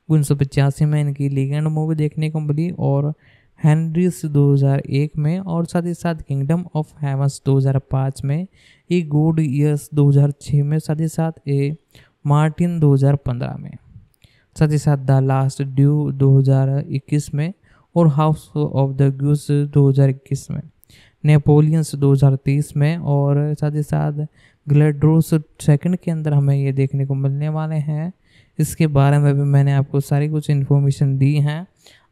1985 में इनकी लीजेंड मूवी देखने को मिली, और हेनरीज 2001 में, और साथ ही साथ किंगडम ऑफ हेवंस 2005 में, ए गुड ईयर्स 2006 में, साथ ही साथ ए मार्टिन 2015 में, साथ ही साथ द लास्ट ड्यू 2021 में, और हाउस ऑफ द गूस 2021 में, नेपोलियंस 2023 में, और साथ ही साथ ग्लैड्रोस सेकंड के अंदर हमें ये देखने को मिलने वाले हैं। इसके बारे में भी मैंने आपको सारी कुछ इन्फॉर्मेशन दी हैं।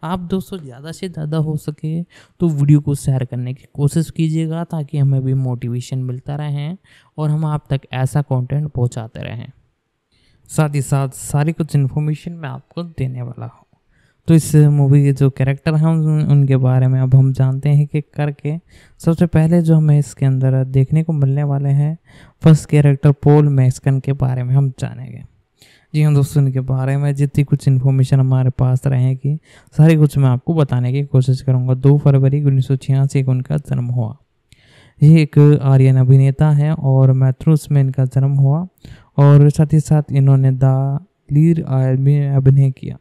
आप दोस्तों ज़्यादा से ज़्यादा हो सके तो वीडियो को शेयर करने की कोशिश कीजिएगा, ताकि हमें भी मोटिवेशन मिलता रहे और हम आप तक ऐसा कंटेंट पहुंचाते रहें। साथ ही साथ सारी कुछ इन्फॉर्मेशन मैं आपको देने वाला हूं। तो इस मूवी के जो कैरेक्टर हैं उनके बारे में अब हम जानते हैं कि करके। सबसे पहले जो हमें इसके अंदर देखने को मिलने वाले हैं, फर्स्ट कैरेक्टर पॉल मैस्कन के बारे में हम जानेंगे। जी हाँ दोस्तों, इनके बारे में जितनी कुछ इन्फॉर्मेशन हमारे पास रहेगी सारी कुछ मैं आपको बताने की कोशिश करूँगा। 2 फरवरी 1986 को उनका जन्म हुआ। ये एक आर्यन अभिनेता है और मैथ्रूस में इनका जन्म हुआ, और साथ ही साथ इन्होंने द लीड में अभिनय किया,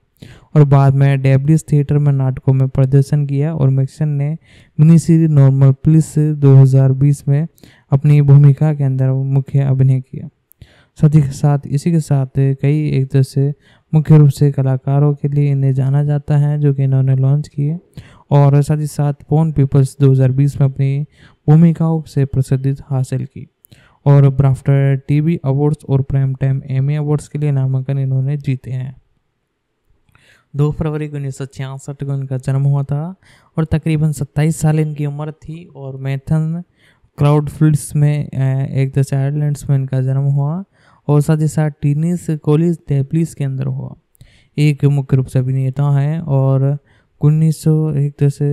और बाद में डेब्लिस थिएटर में नाटकों में प्रदर्शन किया, और मैक्सन ने मिनी सीरीज नॉर्मल पुलिस 2020 में अपनी भूमिका के अंदर मुख्य अभिनय किया। साथ ही साथ इसी के साथ कई एक तरह से मुख्य रूप से कलाकारों के लिए इन्हें जाना जाता है जो कि इन्होंने लॉन्च किए, और साथ ही साथ पॉन पीपल्स 2020 में अपनी भूमिकाओं से प्रसिद्धि हासिल की, और ब्राफ्टर टीवी अवार्ड्स और प्राइम टाइम एमी अवार्ड्स के लिए नामांकन इन्होंने जीते हैं। 2 फरवरी 1966 को इनका जन्म हुआ था, और तकरीबन 27 साल इनकी उम्र थी, और मैथन क्लाउडफील्ड्स में एक दस आयरलैंड्स में इनका जन्म हुआ, और साथ ही साथ टीनीस कॉलेज डेब्लिस के अंदर हुआ। एक मुख्य रूप से अभिनेता है, और 1901 से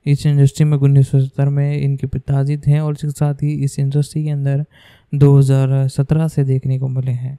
इस इंडस्ट्री में 1970 में इनके पिताजी थे, और इसके साथ ही इस इंडस्ट्री के अंदर 2017 से देखने को मिले हैं।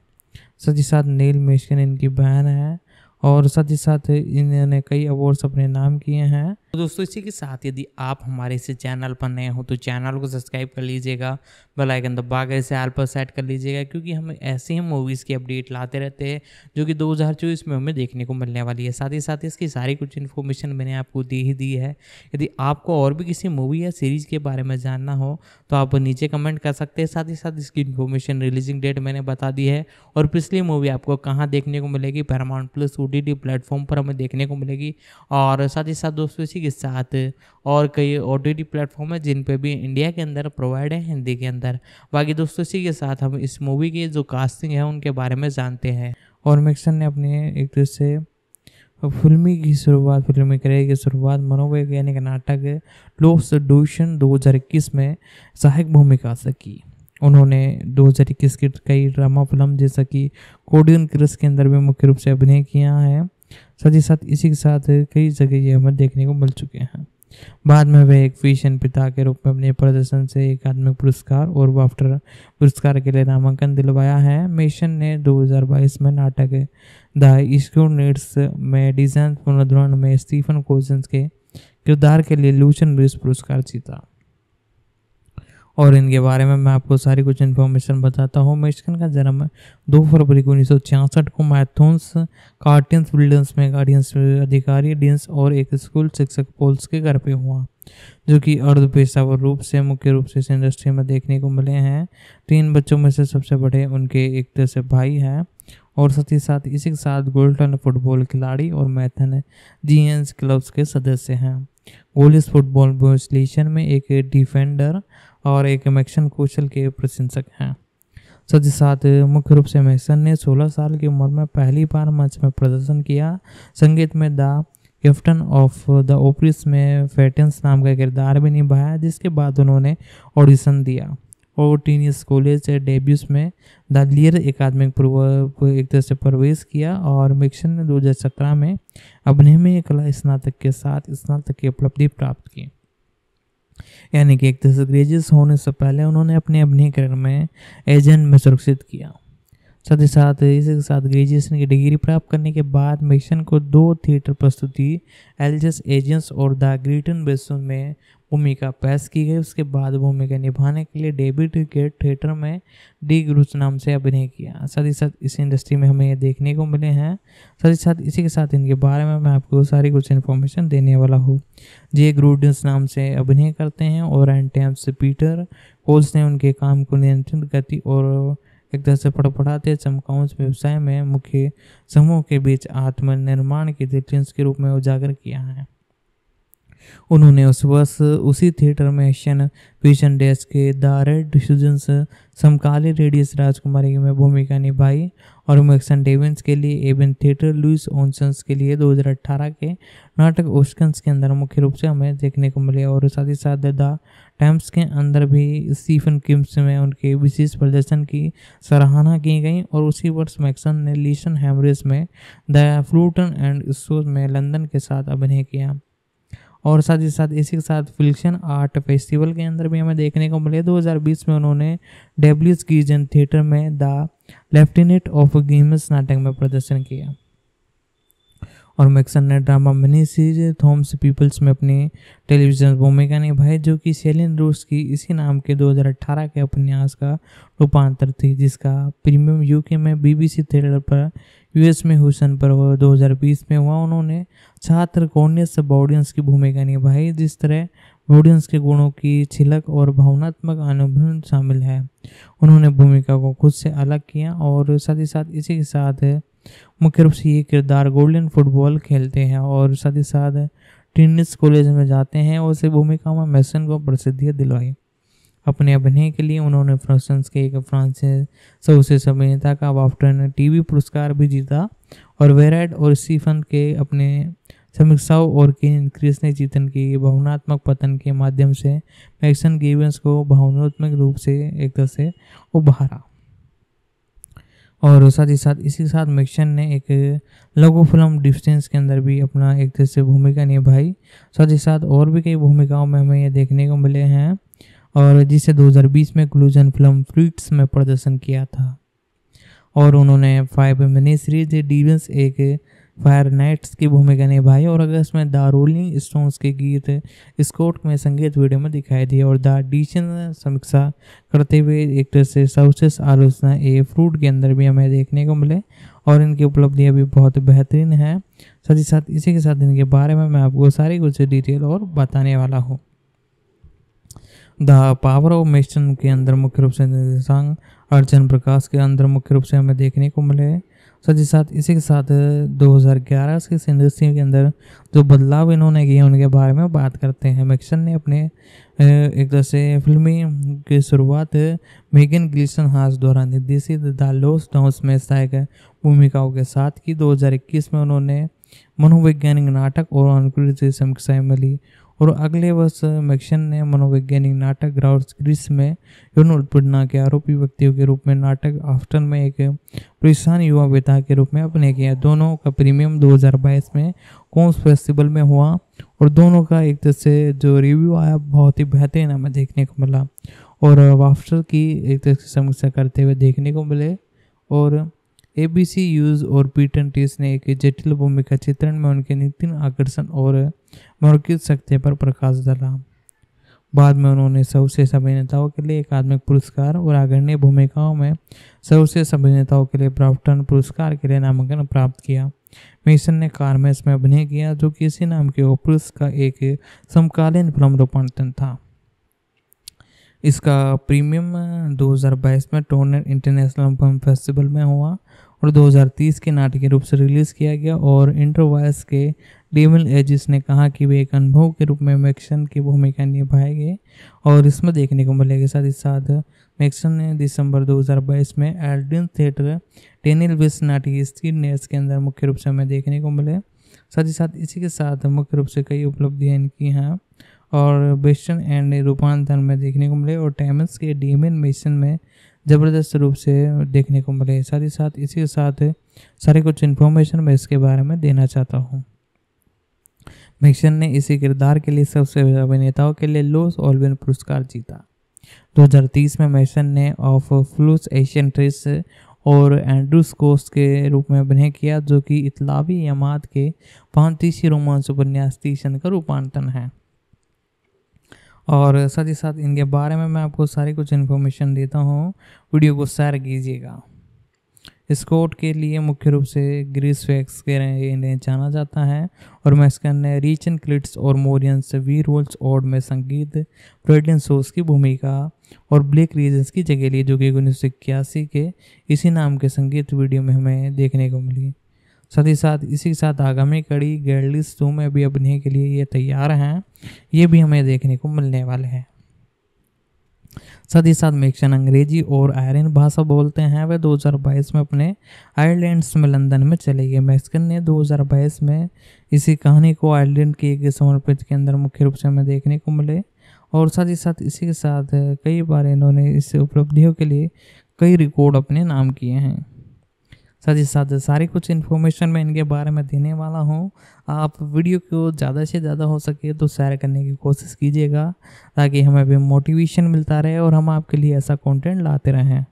साथ ही साथ नील मैस्कन इनकी बहन है, और साथ ही साथ इन्होंने कई अवार्ड्स अपने नाम किए हैं। तो दोस्तों इसी के साथ यदि आप हमारे इस चैनल पर नए हो तो चैनल को सब्सक्राइब कर लीजिएगा, बेल आइकन दबाकर इसे ऑल पर सेट कर लीजिएगा, क्योंकि हम ऐसे ही मूवीज़ की अपडेट लाते रहते हैं जो कि 2024 में हमें देखने को मिलने वाली है। साथ ही साथ इसकी सारी कुछ इन्फॉर्मेशन मैंने आपको दी ही दी है। यदि आपको और भी किसी मूवी या सीरीज़ के बारे में जानना हो तो आप नीचे कमेंट कर सकते हैं। साथ ही साथ इसकी इन्फॉर्मेशन रिलीजिंग डेट मैंने बता दी है, और पिछली मूवी आपको कहाँ देखने को मिलेगी, पैरामाउंट प्लस OTT प्लेटफॉर्म पर हमें देखने को मिलेगी। और साथ ही साथ दोस्तों इसी के साथ और कई OTT प्लेटफॉर्म है जिन पे भी इंडिया के अंदर प्रोवाइड है हिंदी के अंदर। बाकी दोस्तों इसी के साथ हम इस मूवी की जो कास्टिंग है उनके बारे में जानते हैं। और मैक्सन ने अपने एक तरह से फिल्मी करियर की शुरुआत मनोवैज्ञानिक नाटक लॉस डिविजन 2021 में सहायक भूमिका से की। उन्होंने 2021 की कई ड्रामा फिल्म जैसा कि कोडियन क्रिस के अंदर भी मुख्य रूप से अभिनय किया है। साथ ही साथ इसी के साथ कई जगह ये हमें देखने को मिल चुके हैं। बाद में वे एक फिशन पिता के रूप में अपने प्रदर्शन से अकादमिक पुरस्कार और बाफ्टा पुरस्कार के लिए नामांकन दिलवाया है। मेशन ने 2022 में नाटक द स्टूडेंट्स में डिजाइन पुनर्द्वारण में स्टीफन कोजेंस के किरदार के लिए लूशन ब्रिज पुरस्कार जीता। और इनके बारे में मैं आपको सारी कुछ इन्फॉर्मेशन बताता हूँ। मैस्कन का जन्म 2 फरवरी 1966 को मैथोन्स कार्टियंस बिल्डर्स में गार्डियंस अधिकारी डीन्स और एक स्कूल शिक्षक पोल्स के घर पे हुआ, जो कि अर्ध पेशावर रूप से मुख्य रूप से इस इंडस्ट्री में देखने को मिले हैं। 3 बच्चों में से सबसे बड़े उनके एक तरह से भाई हैं, और साथ ही साथ इसी के साथ गोल्टन फुटबॉल खिलाड़ी और मैथन जीएंस क्लब्स के सदस्य हैं। गोलिस फुटबॉल एसोसिएशन में एक डिफेंडर और एक मैक्सन कौशल के प्रशंसक हैं। साथ ही साथ मुख्य रूप से मैक्सन ने 16 साल की उम्र में पहली बार मंच में प्रदर्शन किया। संगीत में द कैप्टन ऑफ द ओपरिस में फेटेंस नाम का किरदार भी निभाया, जिसके बाद उन्होंने ऑडिशन दिया और टीनियस कॉलेज डेब्यूस में द लियर अकादमिक एक तरह से प्रवेश किया। और मिक्सन ने 2017 में अभिनय में कला स्नातक के साथ स्नातक की उपलब्धि प्राप्त की, यानी कि एक तरह से ग्रेजुएट होने से पहले उन्होंने अपने अभिनय करियर में एजेंट में सुरक्षित किया। साथ ही साथ इसी के साथ ग्रेजुएशन की डिग्री प्राप्त करने के बाद मिक्सन को 2 थिएटर प्रस्तुति एल्जस एजेंट्स और द ग्रीटन बेसों में भूमिका पेश की गई। उसके बाद भूमिका निभाने के लिए डेविड गेट थिएटर में डी ग्रूस नाम से अभिनय किया। साथ ही साथ इस इंडस्ट्री में हमें ये देखने को मिले हैं। साथ ही साथ इसी के साथ इनके बारे में मैं आपको सारी कुछ इन्फॉर्मेशन देने वाला हूँ। जे ग्रूडन्स नाम से अभिनय करते हैं और एंटेम्स पीटर होल्स ने उनके काम को नियंत्रित करती और एक तरह से फड़फड़ाते चमकाउंस व्यवसाय में मुख्य समूह के बीच आत्मनिर्माण के दिलचस्प के रूप में उजागर किया है। उन्होंने उस वर्ष उसी थिएटर में एशियन विजन डेज के द रेड डिसीजंस समकालीन रेडियस राजकुमारी में भूमिका निभाई और मैक्सन डेविंस के लिए एवन थिएटर लुइस ओनसन्स के लिए 2018 के नाटक ओस्कन्स के अंदर मुख्य रूप से हमें देखने को मिले। और साथ ही साथ द टाइम्स के अंदर भी स्टीफन किम्स में उनके विशेष प्रदर्शन की सराहना की गई। और उसी वर्ष मैक्सन ने लीशन हैमरेज में द फ्लूटन एंड शोज में लंदन के साथ अभिनय किया। और साथ ही साथ इसी के साथ फिल्सन आर्ट फेस्टिवल के अंदर भी हमें देखने को मिले। 2020 में उन्होंने डेब्ल्यूस गीजन थिएटर में द लेफ्टिनेंट ऑफ गेम्स नाटक में प्रदर्शन किया। और मैक्सन ने ड्रामा मिनी सीरीज थॉम्स पीपल्स में अपनी टेलीविजन भूमिका निभाई, जो कि सेलिन रूस की इसी नाम के 2018 के उपन्यास का रूपांतर थी, जिसका प्रीमियम यूके में बीबीसी थिएटर पर यूएस में हुसन पर 2020 में हुआ। उन्होंने छात्र कॉर्नेस बॉडियंस की भूमिका निभाई, जिस तरह बॉडियंस के गुणों की छिलक और भावनात्मक अनुभव शामिल है। उन्होंने भूमिका को खुद से अलग किया और साथ ही साथ इसी के साथ मुख्य रूप से ये किरदार गोल्डन फुटबॉल खेलते हैं और साथ ही साथ ट्रिनिटी कॉलेज में जाते हैं और इस भूमिका में मैसन को प्रसिद्धि दिलवाई। अपने अभिनय के लिए उन्होंने फ्रांस के एक फ्रांसीसी सर्वश्रेष्ठ अभिनेता का बाफ्टा टीवी पुरस्कार भी जीता। और वेराइड और स्टीफन के अपने समीक्षाओं और केन क्रिस ने जीतन की भावनात्मक पतन के माध्यम से मैक्सन गेवेंस को भावनात्मक रूप से एक तरह से उभारा। और साथ ही साथ इसी के साथ मैक्सन ने एक लघु फिल्म डिस्टेंस के अंदर भी अपना एक तरह से भूमिका निभाई। साथ ही साथ और भी कई भूमिकाओं में हमें ये देखने को मिले हैं और जिसे 2020 में क्लूजन फिल्म फ्रीट्स में प्रदर्शन किया था। और उन्होंने 5 मिनी सीरीज डिवेंस एक फायर नाइट्स की भूमिका निभाई और अगस्त में द रोलिंग स्टोन्स के गीत स्कॉट में संगीत वीडियो में दिखाई दिए। और द डिशन समीक्षा करते हुए एक तरह से सर्वश्रेष्ठ आलोचना ए फ्रूट के अंदर भी हमें देखने को मिले और इनकी उपलब्धियाँ भी बहुत बेहतरीन है। साथ ही साथ इसी के साथ इनके बारे में मैं आपको सारी कुछ डिटेल और बताने वाला हूँ। द पावर ऑफ मैक्सन के अंदर मुख्य रूप से निर्देशक अर्चन प्रकाश के अंदर मुख्य रूप से हमें देखने को मिले। साथ ही साथ इसी के साथ 2011 के इंडस्ट्री के अंदर जो बदलाव इन्होंने किए उनके बारे में बात करते हैं। मैक्सन ने अपने एक तरह से फिल्मी की शुरुआत मेगन गिल्सन हास द्वारा निर्देशित द लॉस्ट हाउस में सहायक भूमिकाओं के साथ की। 2021 में उन्होंने मनोवैज्ञानिक नाटक और अनुकृत समीक्षाएं मिली और अगले वर्ष मैक्सन ने मनोवैज्ञानिक नाटक ग्राउंड्स ग्रीस में यौन उत्पीड़न के आरोपी व्यक्तियों के रूप में नाटक आफ्टर में एक परेशान युवा पिता के रूप में अभिनय किया। दोनों का प्रीमियम 2022 में कॉन्स फेस्टिवल में हुआ और दोनों का एक तरह से जो रिव्यू आया बहुत ही बेहतरीन हमें देखने को मिला और आफ्टर की एक तरह से समीक्षा करते हुए देखने को मिले। और ABC यूज और पीटन टीस ने एक जटिल भूमिका चित्रण में उनके नितिन आकर्षण और मौखिक शक्ति पर प्रकाश डाला। बाद में उन्होंने सर्वश्रेष्ठ अभिनेताओं के लिए अकादमिक पुरस्कार और अग्रणी भूमिकाओं में सर्वश्रेष्ठ अभिनेताओं के लिए बाफ्टा पुरस्कार के लिए नामांकन प्राप्त किया। मैक्सन ने कार्मेस में अभिनय किया, जो कि इसी नाम के ओपरस का एक समकालीन फिल्म रूपांतरण था। इसका प्रीमियम 2022 में टोरंटो इंटरनेशनल फिल्म फेस्टिवल में हुआ और 2030 के नाटकीय रूप से रिलीज़ किया गया। और इंटरवाइस के डेविल एजिस ने कहा कि वे एक अनुभव के रूप में मैक्सन की भूमिका निभाएंगे और इसमें देखने को मिलेगा। साथ ही साथ मैक्सन ने दिसंबर 2022 में एल्डन थिएटर टेनिल विस नाटकीय स्ट्रीट नेट्स के अंदर मुख्य रूप से हमें देखने को मिले। साथ ही साथ इसी के साथ मुख्य रूप से कई उपलब्धियाँ इनकी हैं और वेस्टर्न एंड रूपांतरण में देखने को मिले और टाइम्स के डीमन मिशन में ज़बरदस्त रूप से देखने को मिले। साथ ही साथ इसी के साथ सारे कुछ इन्फॉर्मेशन मैं इसके बारे में देना चाहता हूँ। मैक्सन ने इसी किरदार के लिए सबसे बड़े अभिनेताओं के लिए लोस ओल्विन पुरस्कार जीता। 2030 में मैक्सन ने ऑफ फ्लूस एशियन ट्रेस और एंड्रूस कोस्ट के रूप में अभिनय किया, जो कि इतालवी यमात के फ्रांसीसी रोमांस उपन्यास तीशन का रूपांतरण है। और साथ ही साथ इनके बारे में मैं आपको सारी कुछ इन्फॉर्मेशन देता हूँ, वीडियो को शेयर कीजिएगा। स्कॉट के लिए मुख्य रूप से ग्रीस फैक्स के इन्हें जाना जाता है और मैक्सन ने रीचन क्लिट्स और मोरियंस वी रोल्स ओड में संगीत फ्रेडलिन सोस की भूमिका और ब्लैक रीजन्स की जगह ली, जो कि 1981 के इसी नाम के संगीत वीडियो में हमें देखने को मिली। साथ ही साथ इसी के साथ आगामी कड़ी गेरलिस 2 में भी अभिनय के लिए ये तैयार हैं, ये भी हमें देखने को मिलने वाले हैं। साथ ही साथ मैक्सन अंग्रेजी और आयरियन भाषा बोलते हैं। वह 2022 में अपने आयरलैंड्स में लंदन में चले गए। मैक्सन ने 2022 में इसी कहानी को आयरलैंड के एक समर्पित के अंदर मुख्य रूप से हमें देखने को मिले और साथ ही साथ इसी के साथ कई बार इन्होंने इस उपलब्धियों के लिए कई रिकॉर्ड अपने नाम किए हैं। साथ ही साथ सारी कुछ इन्फॉर्मेशन मैं इनके बारे में देने वाला हूँ। आप वीडियो को ज़्यादा से ज़्यादा हो सके तो शेयर करने की कोशिश कीजिएगा, ताकि हमें भी मोटिवेशन मिलता रहे और हम आपके लिए ऐसा कंटेंट लाते रहें।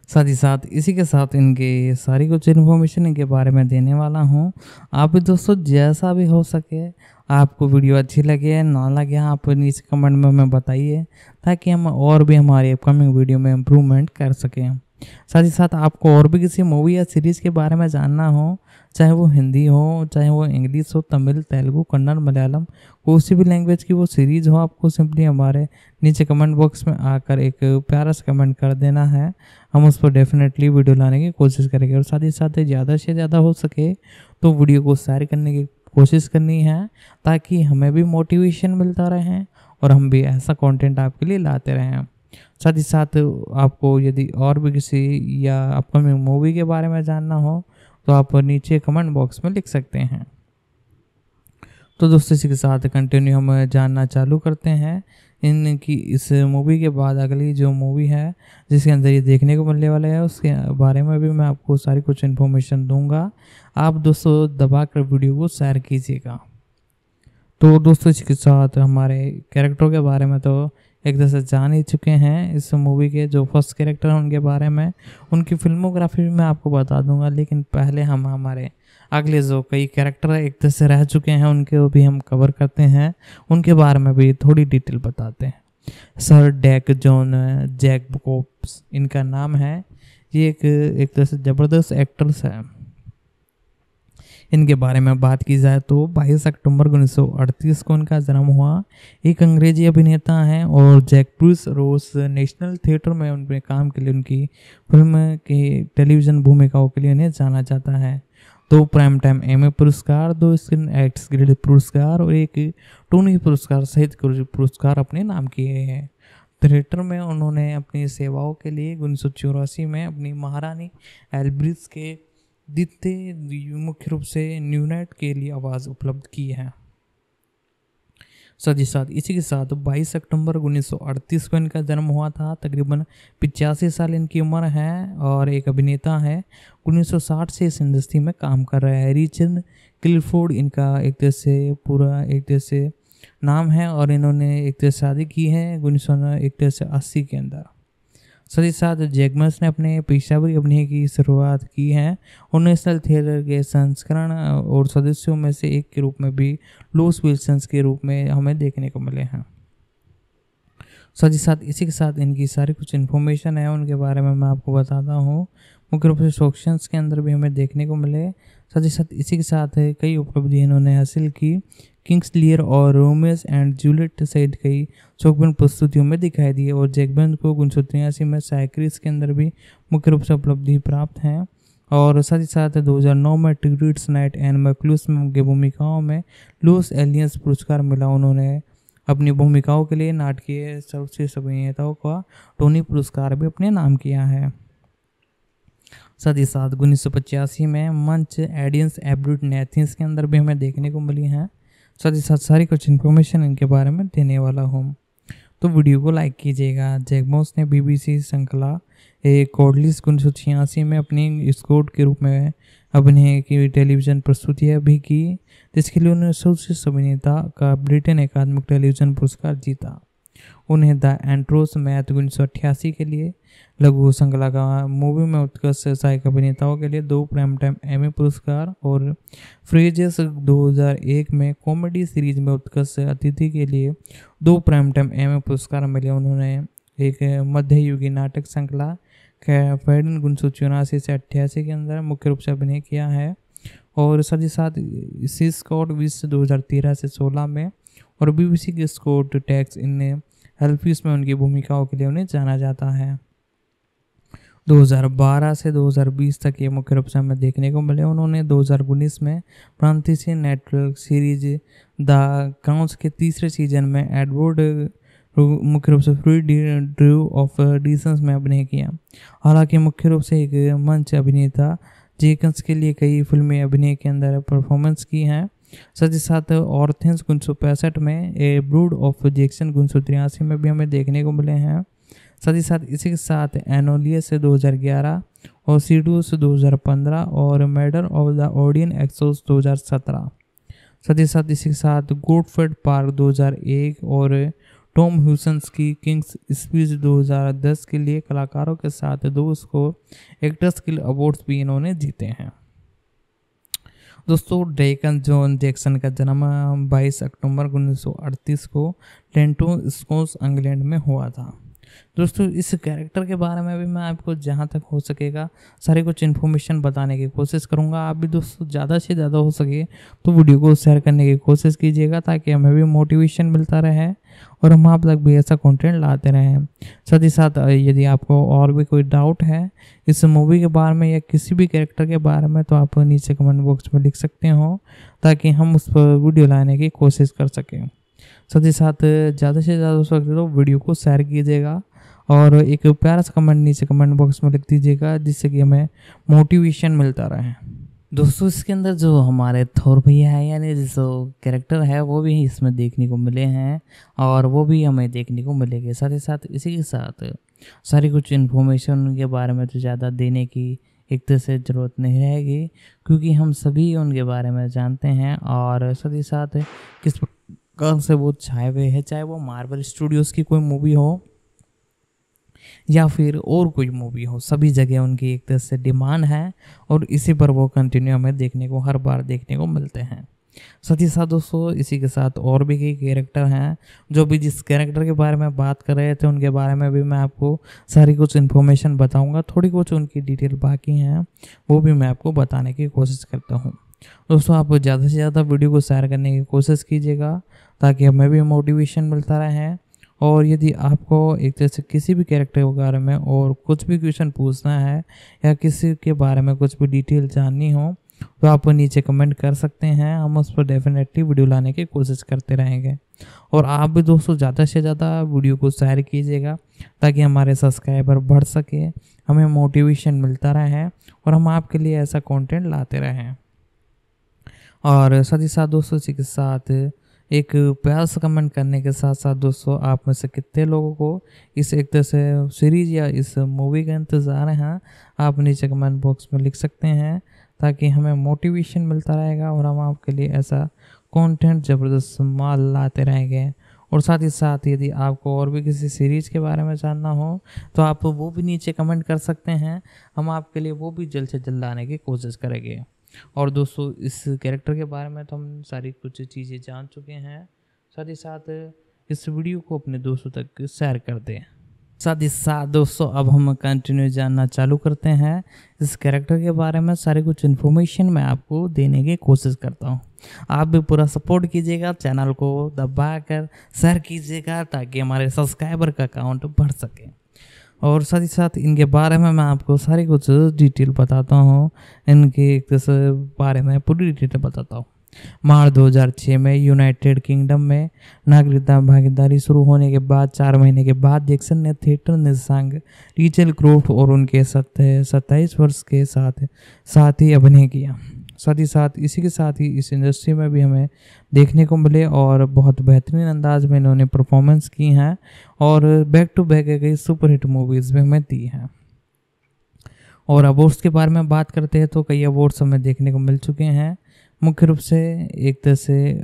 साथ ही साथ इसी के साथ इनके सारी कुछ इन्फॉर्मेशन इनके बारे में देने वाला हूँ। आप भी दोस्तों जैसा भी हो सके, आपको वीडियो अच्छी लगे ना लगे, आप नीचे कमेंट में हमें बताइए, ताकि हम और भी हमारे अपकमिंग वीडियो में इम्प्रूवमेंट कर सकें। साथ ही साथ आपको और भी किसी मूवी या सीरीज़ के बारे में जानना हो, चाहे वो हिंदी हो, चाहे वो इंग्लिश हो, तमिल, तेलुगु, कन्नड़, मलयालम, कोई भी लैंग्वेज की वो सीरीज़ हो, आपको सिंपली हमारे नीचे कमेंट बॉक्स में आकर एक प्यारा सा कमेंट कर देना है। हम उस पर डेफिनेटली वीडियो लाने की कोशिश करेंगे और साथ ही साथ ज़्यादा से ज़्यादा हो सके तो वीडियो को शेयर करने की कोशिश करनी है, ताकि हमें भी मोटिवेशन मिलता रहे और हम भी ऐसा कंटेंट आपके लिए लाते रहें। साथ ही साथ आपको यदि और भी किसी या अपकमिंग मूवी के बारे में जानना हो तो आप नीचे कमेंट बॉक्स में लिख सकते हैं। तो दोस्तों इसी के साथ कंटिन्यू हम जानना चालू करते हैं इनकी इस मूवी के बाद अगली जो मूवी है जिसके अंदर ये देखने को मिलने वाला है, उसके बारे में भी मैं आपको सारी कुछ इन्फॉर्मेशन दूंगा। आप दोस्तों दबाकर वीडियो को शेयर कीजिएगा। तो दोस्तों इसके साथ हमारे कैरेक्टरों के बारे में तो एक तरह से जान ही चुके हैं। इस मूवी के जो फर्स्ट कैरेक्टर हैं उनके बारे में, उनकी फिल्मोग्राफी भी मैं आपको बता दूंगा, लेकिन पहले हम हमारे अगले जो कई कैरेक्टर एक तरह से रह चुके हैं उनके भी हम कवर करते हैं, उनके बारे में भी थोड़ी डिटेल बताते हैं। सर डैक जॉन जैकबॉब्स इनका नाम है। ये एक तरह से ज़बरदस्त एक्टर्स है। इनके बारे में बात की जाए तो 22 अक्टूबर 1938 को इनका जन्म हुआ। एक अंग्रेजी अभिनेता हैं और जैक ब्रूस रोस नेशनल थिएटर में उनके काम के लिए, उनकी फिल्म की टेलीविज़न भूमिकाओं के लिए उन्हें जाना जाता है। 2 प्राइम टाइम एमी पुरस्कार, 2 स्क्रीन एक्ट्स गिल्ड पुरस्कार और 1 टोनी पुरस्कार सहित कुछ पुरस्कार अपने नाम किए हैं। थिएटर में उन्होंने अपनी सेवाओं के लिए 1984 में अपनी महारानी एल्ब्रिज के द्वितीय मुख्य रूप से न्यूनाइट के लिए आवाज़ उपलब्ध की है। साथ ही साथ इसी के साथ 22 अक्टूबर 1938 को इनका जन्म हुआ था। तकरीबन 85 साल इनकी उम्र है और एक अभिनेता है। 1960 से इस इंडस्ट्री में काम कर रहा है। रिचर्ड क्लिफोर्ड इनका एक तरह से पूरा एक तरह से नाम है और इन्होंने एक तरह शादी की है 1980 के अंदर। साथ ही साथ जैकबस ने अपने पेशेवर अभिनय की शुरुआत की है और नेशनल थिएटर के संस्करण और सदस्यों में से एक के रूप में भी लूस विल्सन के रूप में हमें देखने को मिले हैं। साथ ही साथ इसी के साथ इनकी सारी कुछ इन्फॉर्मेशन है उनके बारे में मैं आपको बताता हूँ। मुख्य रूप से शॉक्शंस के अंदर भी हमें देखने को मिले। साथ ही साथ इसी के साथ कई उपलब्धि इन्होंने हासिल की। किंग्स लियर और रोमियो एंड जूलियट सहित कई शोकपूर्ण प्रस्तुतियों में दिखाई दी और जैकबस को 1983 में साइक्रिस के अंदर भी मुख्य रूप से उपलब्धि प्राप्त हैं। और साथ ही साथ 2009 में टिग्रिट्स नाइट एंड मैक्लूस की भूमिकाओं में लूस एलियंस पुरस्कार मिला। उन्होंने अपनी भूमिकाओं के लिए नाटकीय सर्वश्रेष्ठ अभिनेताओं का टोनी पुरस्कार भी अपने नाम किया है। साथ ही साथ 1985 में मंच एडियंस एब्रूट नेथिंस के अंदर भी हमें देखने को मिली हैं। साथ ही साथ सारी कुछ इन्फॉर्मेशन इनके बारे में देने वाला हूँ, तो वीडियो को लाइक कीजिएगा। जैक मॉस ने BBC श्रृंखला कॉडलिस 1986 में अपनी स्कॉट के रूप में अभिनय की टेलीविज़न प्रस्तुतियाँ भी की, जिसके लिए उन्होंने सर्वश्रेष्ठ अभिनेता का ब्रिटेन अकादमिक टेलीविज़न पुरस्कार जीता। उन्हें द एंट्रोस मैथ 1988 के लिए लघु श्रृंखला का मूवी में उत्कृष्ट सहायक अभिनेताओं के लिए 2 प्राइम टाइम एमी पुरस्कार और फ्रेजेस 2001 में कॉमेडी सीरीज में उत्कृष्ट अतिथि के लिए 2 प्राइम टाइम एमी पुरस्कार मिले। उन्होंने एक मध्ययुगीन नाटक श्रृंखला कैफेडन 1984 से 88 के अंदर मुख्य रूप से अभिनय किया है, और साथ ही साथ सी स्कॉट विश 2013 से 16 में और BBC के स्कॉट टैक्स इन हेल्फिस में उनकी भूमिकाओं के लिए उन्हें जाना जाता है। 2012 से 2020 तक ये मुख्य रूप से हमें देखने को मिले। उन्होंने 2019 में फ्रांसीसी नेटवर्क सीरीज द काउंट्स के तीसरे सीजन में एडवर्ड मुख्य रूप से फ्री ड्रू ऑफ डिसेंस में अभिनय किया। हालांकि मुख्य रूप से एक मंच अभिनेता जेकन्स के लिए कई फिल्में अभिनय के अंदर परफॉर्मेंस की हैं। साथ ही साथ ऑर्थेंस 1965 में, ए ब्रूड ऑफ जैक्सन 1983 में भी हमें देखने को मिले हैं। साथ ही साथ इसी के साथ एनोलियस 2011 और सीडूस 2015 और मैडर ऑफ द ओडियन एक्सोस 2017। साथ ही साथ इसी के साथ गोडफेड पार्क 2001 और टॉम ह्यूसन्स की किंग्स स्पीच 2010 के लिए कलाकारों के साथ 2 स्कोर एक्टर्स गिल्ड अवार्ड्स भी इन्होंने जीते हैं। दोस्तों, डेकन जॉन जैक्सन का जन्म 22 अक्टूबर 1938 को टेंटो स्कोस इंग्लैंड में हुआ था। दोस्तों, इस कैरेक्टर के बारे में भी मैं आपको जहाँ तक हो सकेगा सारी कुछ इन्फॉर्मेशन बताने की कोशिश करूँगा। आप भी दोस्तों ज़्यादा से ज़्यादा हो सके तो वीडियो को शेयर करने की कोशिश कीजिएगा, ताकि हमें भी मोटिवेशन मिलता रहे और हम आप तक भी ऐसा कंटेंट लाते रहें। साथ ही साथ यदि आपको और भी कोई डाउट है इस मूवी के बारे में या किसी भी कैरेक्टर के बारे में, तो आप नीचे कमेंट बॉक्स में लिख सकते हो, ताकि हम उस पर वीडियो लाने की कोशिश कर सकें। साथ ही साथ ज़्यादा से ज़्यादा हो सके तो वीडियो को शेयर कीजिएगा और एक प्यारा सा कमेंट नीचे कमेंट बॉक्स में लिख दीजिएगा, जिससे कि हमें मोटिवेशन मिलता रहे। दोस्तों, इसके अंदर जो हमारे थोर भैया है, यानी जो कैरेक्टर है, वो भी इसमें देखने को मिले हैं और वो भी हमें देखने को मिलेंगे। साथ ही साथ इसी के साथ सारी कुछ इन्फॉर्मेशन उनके बारे में तो ज़्यादा देने की एक तरह से ज़रूरत नहीं रहेगी, क्योंकि हम सभी उनके बारे में जानते हैं। और साथ ही साथ किस प्रकार से वो छाए हुए हैं, चाहे वो मार्वल स्टूडियोज़ की कोई मूवी हो या फिर और कोई मूवी हो, सभी जगह उनकी एक तरह से डिमांड है और इसी पर वो कंटिन्यू हमें देखने को हर बार देखने को मिलते हैं। साथ ही साथ दोस्तों, इसी के साथ और भी कई कैरेक्टर हैं जो भी जिस कैरेक्टर के बारे में बात कर रहे थे उनके बारे में भी मैं आपको सारी कुछ इन्फॉर्मेशन बताऊंगा। थोड़ी कुछ उनकी डिटेल बाकी हैं, वो भी मैं आपको बताने की कोशिश करता हूँ। दोस्तों, आप ज़्यादा से ज़्यादा वीडियो को शेयर करने की कोशिश कीजिएगा, ताकि हमें भी मोटिवेशन मिलता रहे। और यदि आपको एक तरह से किसी भी कैरेक्टर के बारे में और कुछ भी क्वेश्चन पूछना है या किसी के बारे में कुछ भी डिटेल जाननी हो, तो आप नीचे कमेंट कर सकते हैं। हम उस पर डेफिनेटली वीडियो लाने की कोशिश करते रहेंगे। और आप भी दोस्तों ज़्यादा से ज़्यादा वीडियो को शेयर कीजिएगा, ताकि हमारे सब्सक्राइबर बढ़ सके, हमें मोटिवेशन मिलता रहे और हम आपके लिए ऐसा कंटेंट लाते रहें। और साथ ही साथ दोस्तों, इसी के साथ एक प्यार से कमेंट करने के साथ साथ दोस्तों, आप में से कितने लोगों को इस एक तरह से सीरीज या इस मूवी का इंतज़ार है, आप नीचे कमेंट बॉक्स में लिख सकते हैं, ताकि हमें मोटिवेशन मिलता रहेगा और हम आपके लिए ऐसा कंटेंट ज़बरदस्त माल लाते रहेंगे। और साथ ही साथ यदि आपको और भी किसी सीरीज़ के बारे में जानना हो, तो आप वो भी नीचे कमेंट कर सकते हैं, हम आपके लिए वो भी जल्द से जल्द लाने की कोशिश करेंगे। और दोस्तों, इस कैरेक्टर के बारे में तो हम सारी कुछ चीज़ें जान चुके हैं। साथ ही साथ इस वीडियो को अपने दोस्तों तक शेयर कर दें। साथ ही साथ दोस्तों, अब हम कंटिन्यू जानना चालू करते हैं इस कैरेक्टर के बारे में। सारी कुछ इन्फॉर्मेशन मैं आपको देने की कोशिश करता हूँ। आप भी पूरा सपोर्ट कीजिएगा, चैनल को दबाकर शेयर कीजिएगा, ताकि हमारे सब्सक्राइबर का काउंट बढ़ सके। और साथ ही साथ इनके बारे में मैं आपको सारी कुछ डिटेल बताता हूँ, इनके एक तरह से बारे में पूरी डिटेल बताता हूँ। मार्च 2006 में यूनाइटेड किंगडम में नागरिकता भागीदारी शुरू होने के बाद 4 महीने के बाद जैक्सन ने थिएटर निर्देशक रीचल क्रोफ्ट और उनके 27 वर्ष के साथ ही अभिनय किया। साथ ही साथ इसी के साथ ही इस इंडस्ट्री में भी हमें देखने को मिले और बहुत बेहतरीन अंदाज में इन्होंने परफॉर्मेंस की हैं और बैक टू बैक कई सुपरहिट मूवीज़ भी हमें दी हैं। और अवार्ड्स के बारे में बात करते हैं तो कई अवार्ड्स हमें देखने को मिल चुके हैं। मुख्य रूप से एक तरह से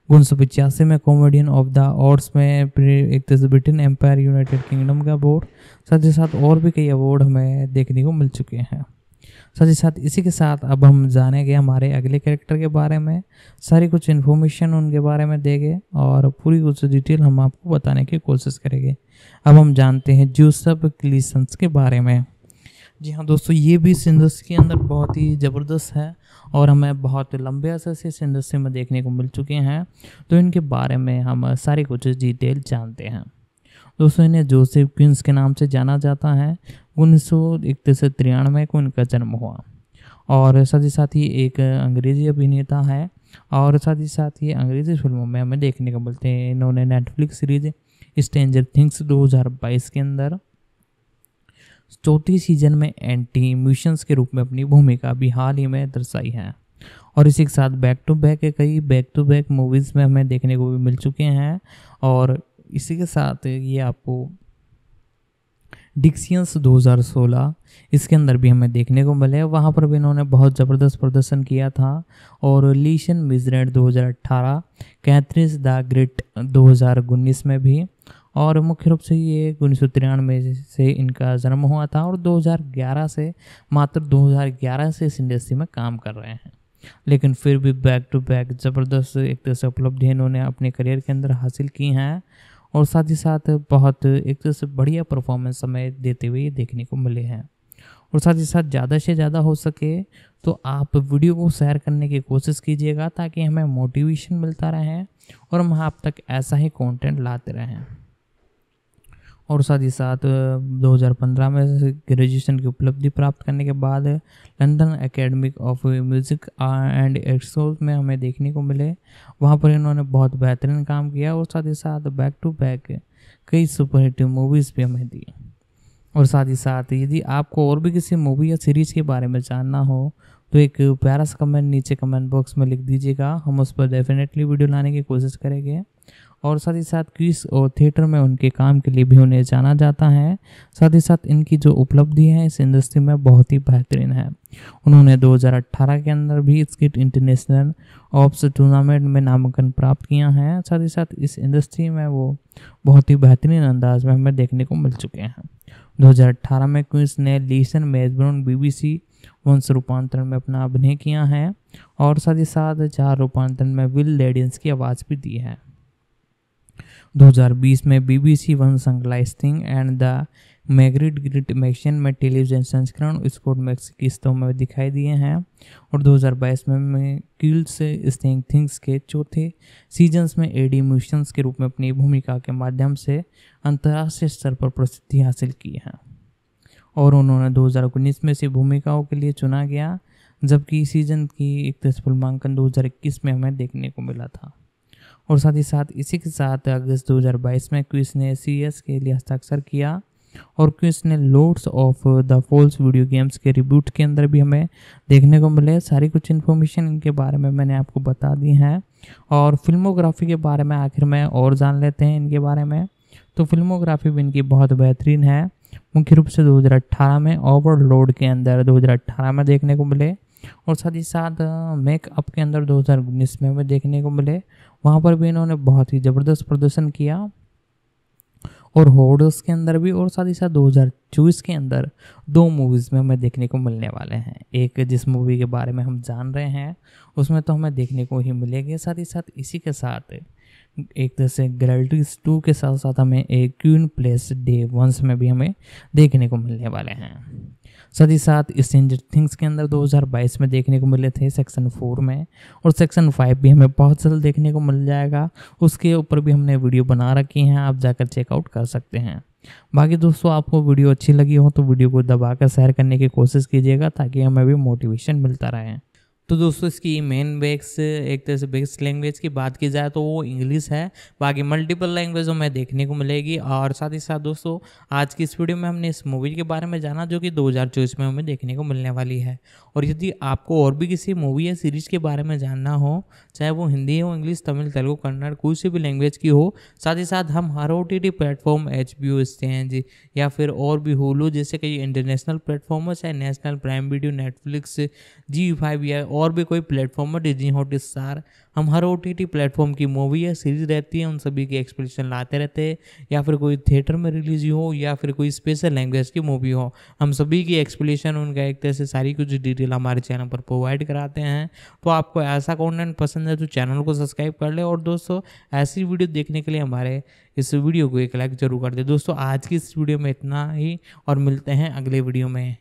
1985 में कॉमेडियन ऑफ द ऑर्ड्स में एक तरह से ब्रिटेन एम्पायर यूनाइटेड किंगडम का अवार्ड, साथ ही साथ और भी कई अवार्ड हमें देखने को मिल चुके हैं। साथ ही साथ इसी के साथ अब हम जानेंगे हमारे अगले कैरेक्टर के बारे में, सारी कुछ इन्फॉर्मेशन उनके बारे में देंगे और पूरी कुछ डिटेल हम आपको बताने की कोशिश करेंगे। अब हम जानते हैं जोसेफ क्लीसेंस के बारे में। जी हाँ दोस्तों, ये भी इस इंडस्ट्री के अंदर बहुत ही ज़बरदस्त है और हमें बहुत लंबे अरसे से इस इंडस्ट्री में देखने को मिल चुके हैं, तो इनके बारे में हम सारी कुछ डिटेल जानते हैं। दोस्तों, इन्हें जोसेफ क्वींस के नाम से जाना जाता है। 1993 को इनका जन्म हुआ और साथ ही साथ ही एक अंग्रेज़ी अभिनेता है और साथ ही साथ ही अंग्रेज़ी फिल्मों में हमें देखने को मिलते हैं। इन्होंने नेटफ्लिक्स सीरीज स्ट्रेंजर थिंग्स 2022 के अंदर 4th सीजन में एंटी म्यूशंस के रूप में अपनी भूमिका भी हाल ही में दर्शाई है और इसी के साथ बैक टू बैक मूवीज़ में हमें देखने को भी मिल चुके हैं। और इसी के साथ ये आपको डिक्सियंस 2016 इसके अंदर भी हमें देखने को मिले, वहाँ पर भी इन्होंने बहुत ज़बरदस्त प्रदर्शन किया था। और लीशन मिजरेट 2018, कैथरीन द ग्रेट 2019 में भी, और मुख्य रूप से ये 1993 से इनका जन्म हुआ था और 2011 से इस इंडस्ट्री में काम कर रहे हैं। लेकिन फिर भी बैक टू बैक ज़बरदस्त एक तरह से उपलब्धि इन्होंने अपने करियर के अंदर हासिल की हैं और साथ ही साथ बहुत एक तरह से बढ़िया परफॉर्मेंस हमें देते हुए देखने को मिले हैं। और साथ ही साथ ज़्यादा से ज़्यादा हो सके तो आप वीडियो को शेयर करने की कोशिश कीजिएगा ताकि हमें मोटिवेशन मिलता रहे और हम आप तक ऐसा ही कंटेंट लाते रहें। और साथ ही साथ 2015 में ग्रेजुएशन की उपलब्धि प्राप्त करने के बाद London academy of music and एक्सोज में हमें देखने को मिले, वहाँ पर इन्होंने बहुत बेहतरीन काम किया और साथ ही साथ बैक टू बैक कई सुपरहिट मूवीज़ भी हमें दी। और साथ ही साथ यदि आपको और भी किसी मूवी या सीरीज़ के बारे में जानना हो तो एक प्यारा सा कमेंट नीचे कमेंट बॉक्स में लिख दीजिएगा, हम उस पर डेफिनेटली वीडियो लाने की कोशिश करेंगे। और साथ ही साथ क्विज और थिएटर में उनके काम के लिए भी उन्हें जाना जाता है। साथ ही साथ इनकी जो उपलब्धि है इस इंडस्ट्री में बहुत ही बेहतरीन है। उन्होंने 2018 के अंदर भी स्किट इंटरनेशनल ऑप्स टूर्नामेंट में नामांकन प्राप्त किया है। साथ ही साथ इस इंडस्ट्री में वो बहुत ही बेहतरीन अंदाज में हमें देखने को मिल चुके हैं। 2018 में क्वींस ने लीसन मेजबर्न BBC वंश रूपांतरण में अपना अभिनय किया है और साथ ही साथ 4 रूपांतरण में विल लेडिंस की आवाज़ भी दी है। 2020 में BBC वन संग्लाइस्टिंग एंड द मैग्रिड ग्रिट मैक्शन में टेलीविजन संस्करण स्कॉट मैक्स किस्तों में दिखाई दिए हैं। और 2022 में किल्स स्टिंग थिंग्स के 4थे सीजन्स में एडी म्यूशंस के रूप में अपनी भूमिका के माध्यम से अंतर्राष्ट्रीय स्तर पर प्रसिद्धि हासिल की है और उन्होंने 2019 में से भूमिकाओं के लिए चुना गया, जबकि सीजन की एक फिल्मांकन 2021 में हमें देखने को मिला था। और साथ ही साथ इसी के साथ अगस्त 2022 में क्विस ने CS के लिए हस्ताक्षर किया और क्विस ने lords of the falls video games के रिबूट के अंदर भी हमें देखने को मिले। सारी कुछ इन्फॉर्मेशन इनके बारे में मैंने आपको बता दी है और फिल्मोग्राफी के बारे में आखिर में और जान लेते हैं इनके बारे में। तो फिल्मोग्राफी भी इनकी बहुत बेहतरीन है। मुख्य रूप से 2018 में ओवरलोड के अंदर 2018 में देखने को मिले और साथ ही साथ मेकअप के अंदर 2019 में हमें देखने को मिले, वहाँ पर भी इन्होंने बहुत ही ज़बरदस्त प्रदर्शन किया। और हॉरर्स के अंदर भी और साथ ही साथ 2024 के अंदर 2 मूवीज़ में हमें देखने को मिलने वाले हैं। एक जिस मूवी के बारे में हम जान रहे हैं उसमें तो हमें देखने को ही मिलेंगे, साथ ही साथ इसी के साथ एक तरह से ग्रेलरीज 2 के साथ साथ हमें एक क्वीन प्लेस डे वंस में भी हमें देखने को मिलने वाले हैं। साथ ही साथ स्ट्रेंजर थिंग्स के अंदर 2022 में देखने को मिले थे सेक्शन 4 में, और सेक्शन 5 भी हमें बहुत जल्द देखने को मिल जाएगा। उसके ऊपर भी हमने वीडियो बना रखी हैं, आप जाकर चेकआउट कर सकते हैं। बाकी दोस्तों, आपको वीडियो अच्छी लगी हो तो वीडियो को दबाकर शेयर करने की कोशिश कीजिएगा ताकि हमें भी मोटिवेशन मिलता रहे। तो दोस्तों इसकी मेन बेस एक तरह से बेस लैंग्वेज की बात की जाए तो वो इंग्लिश है। बाकी मल्टीपल लैंग्वेजों में देखने को मिलेगी। और साथ ही साथ दोस्तों आज की इस वीडियो में हमने इस मूवी के बारे में जाना जो कि 2024 में हमें देखने को मिलने वाली है। और यदि आपको और भी किसी मूवी या सीरीज़ के बारे में जानना हो, चाहे वो हिंदी हो, इंग्लिश, तमिल, तेलुगु, कन्नड़, कोई सी भी लैंग्वेज की हो, साथ ही साथ हम हर OTT प्लेटफॉर्म HBO स्टैंड या फिर और भी हुलू जैसे कई इंटरनेशनल प्लेटफॉर्म हो, चाहे national prime video, Netflix, G5 या और भी कोई प्लेटफॉर्म है, डिज्नी हॉटस्टार, हम हर OTT प्लेटफॉर्म की मूवी या सीरीज रहती है उन सभी की एक्सप्लेनेशन लाते रहते हैं। या फिर कोई थिएटर में रिलीज हो या फिर कोई स्पेशल लैंग्वेज की मूवी हो, हम सभी की एक्सप्लेनेशन उनका एक तरह से सारी कुछ डिटेल हमारे चैनल पर प्रोवाइड कराते हैं। तो आपको ऐसा कंटेंट पसंद है तो चैनल को सब्सक्राइब कर ले। और दोस्तों ऐसी वीडियो देखने के लिए हमारे इस वीडियो को एक लाइक जरूर कर दे। दोस्तों आज की इस वीडियो में इतना ही और मिलते हैं अगले वीडियो में।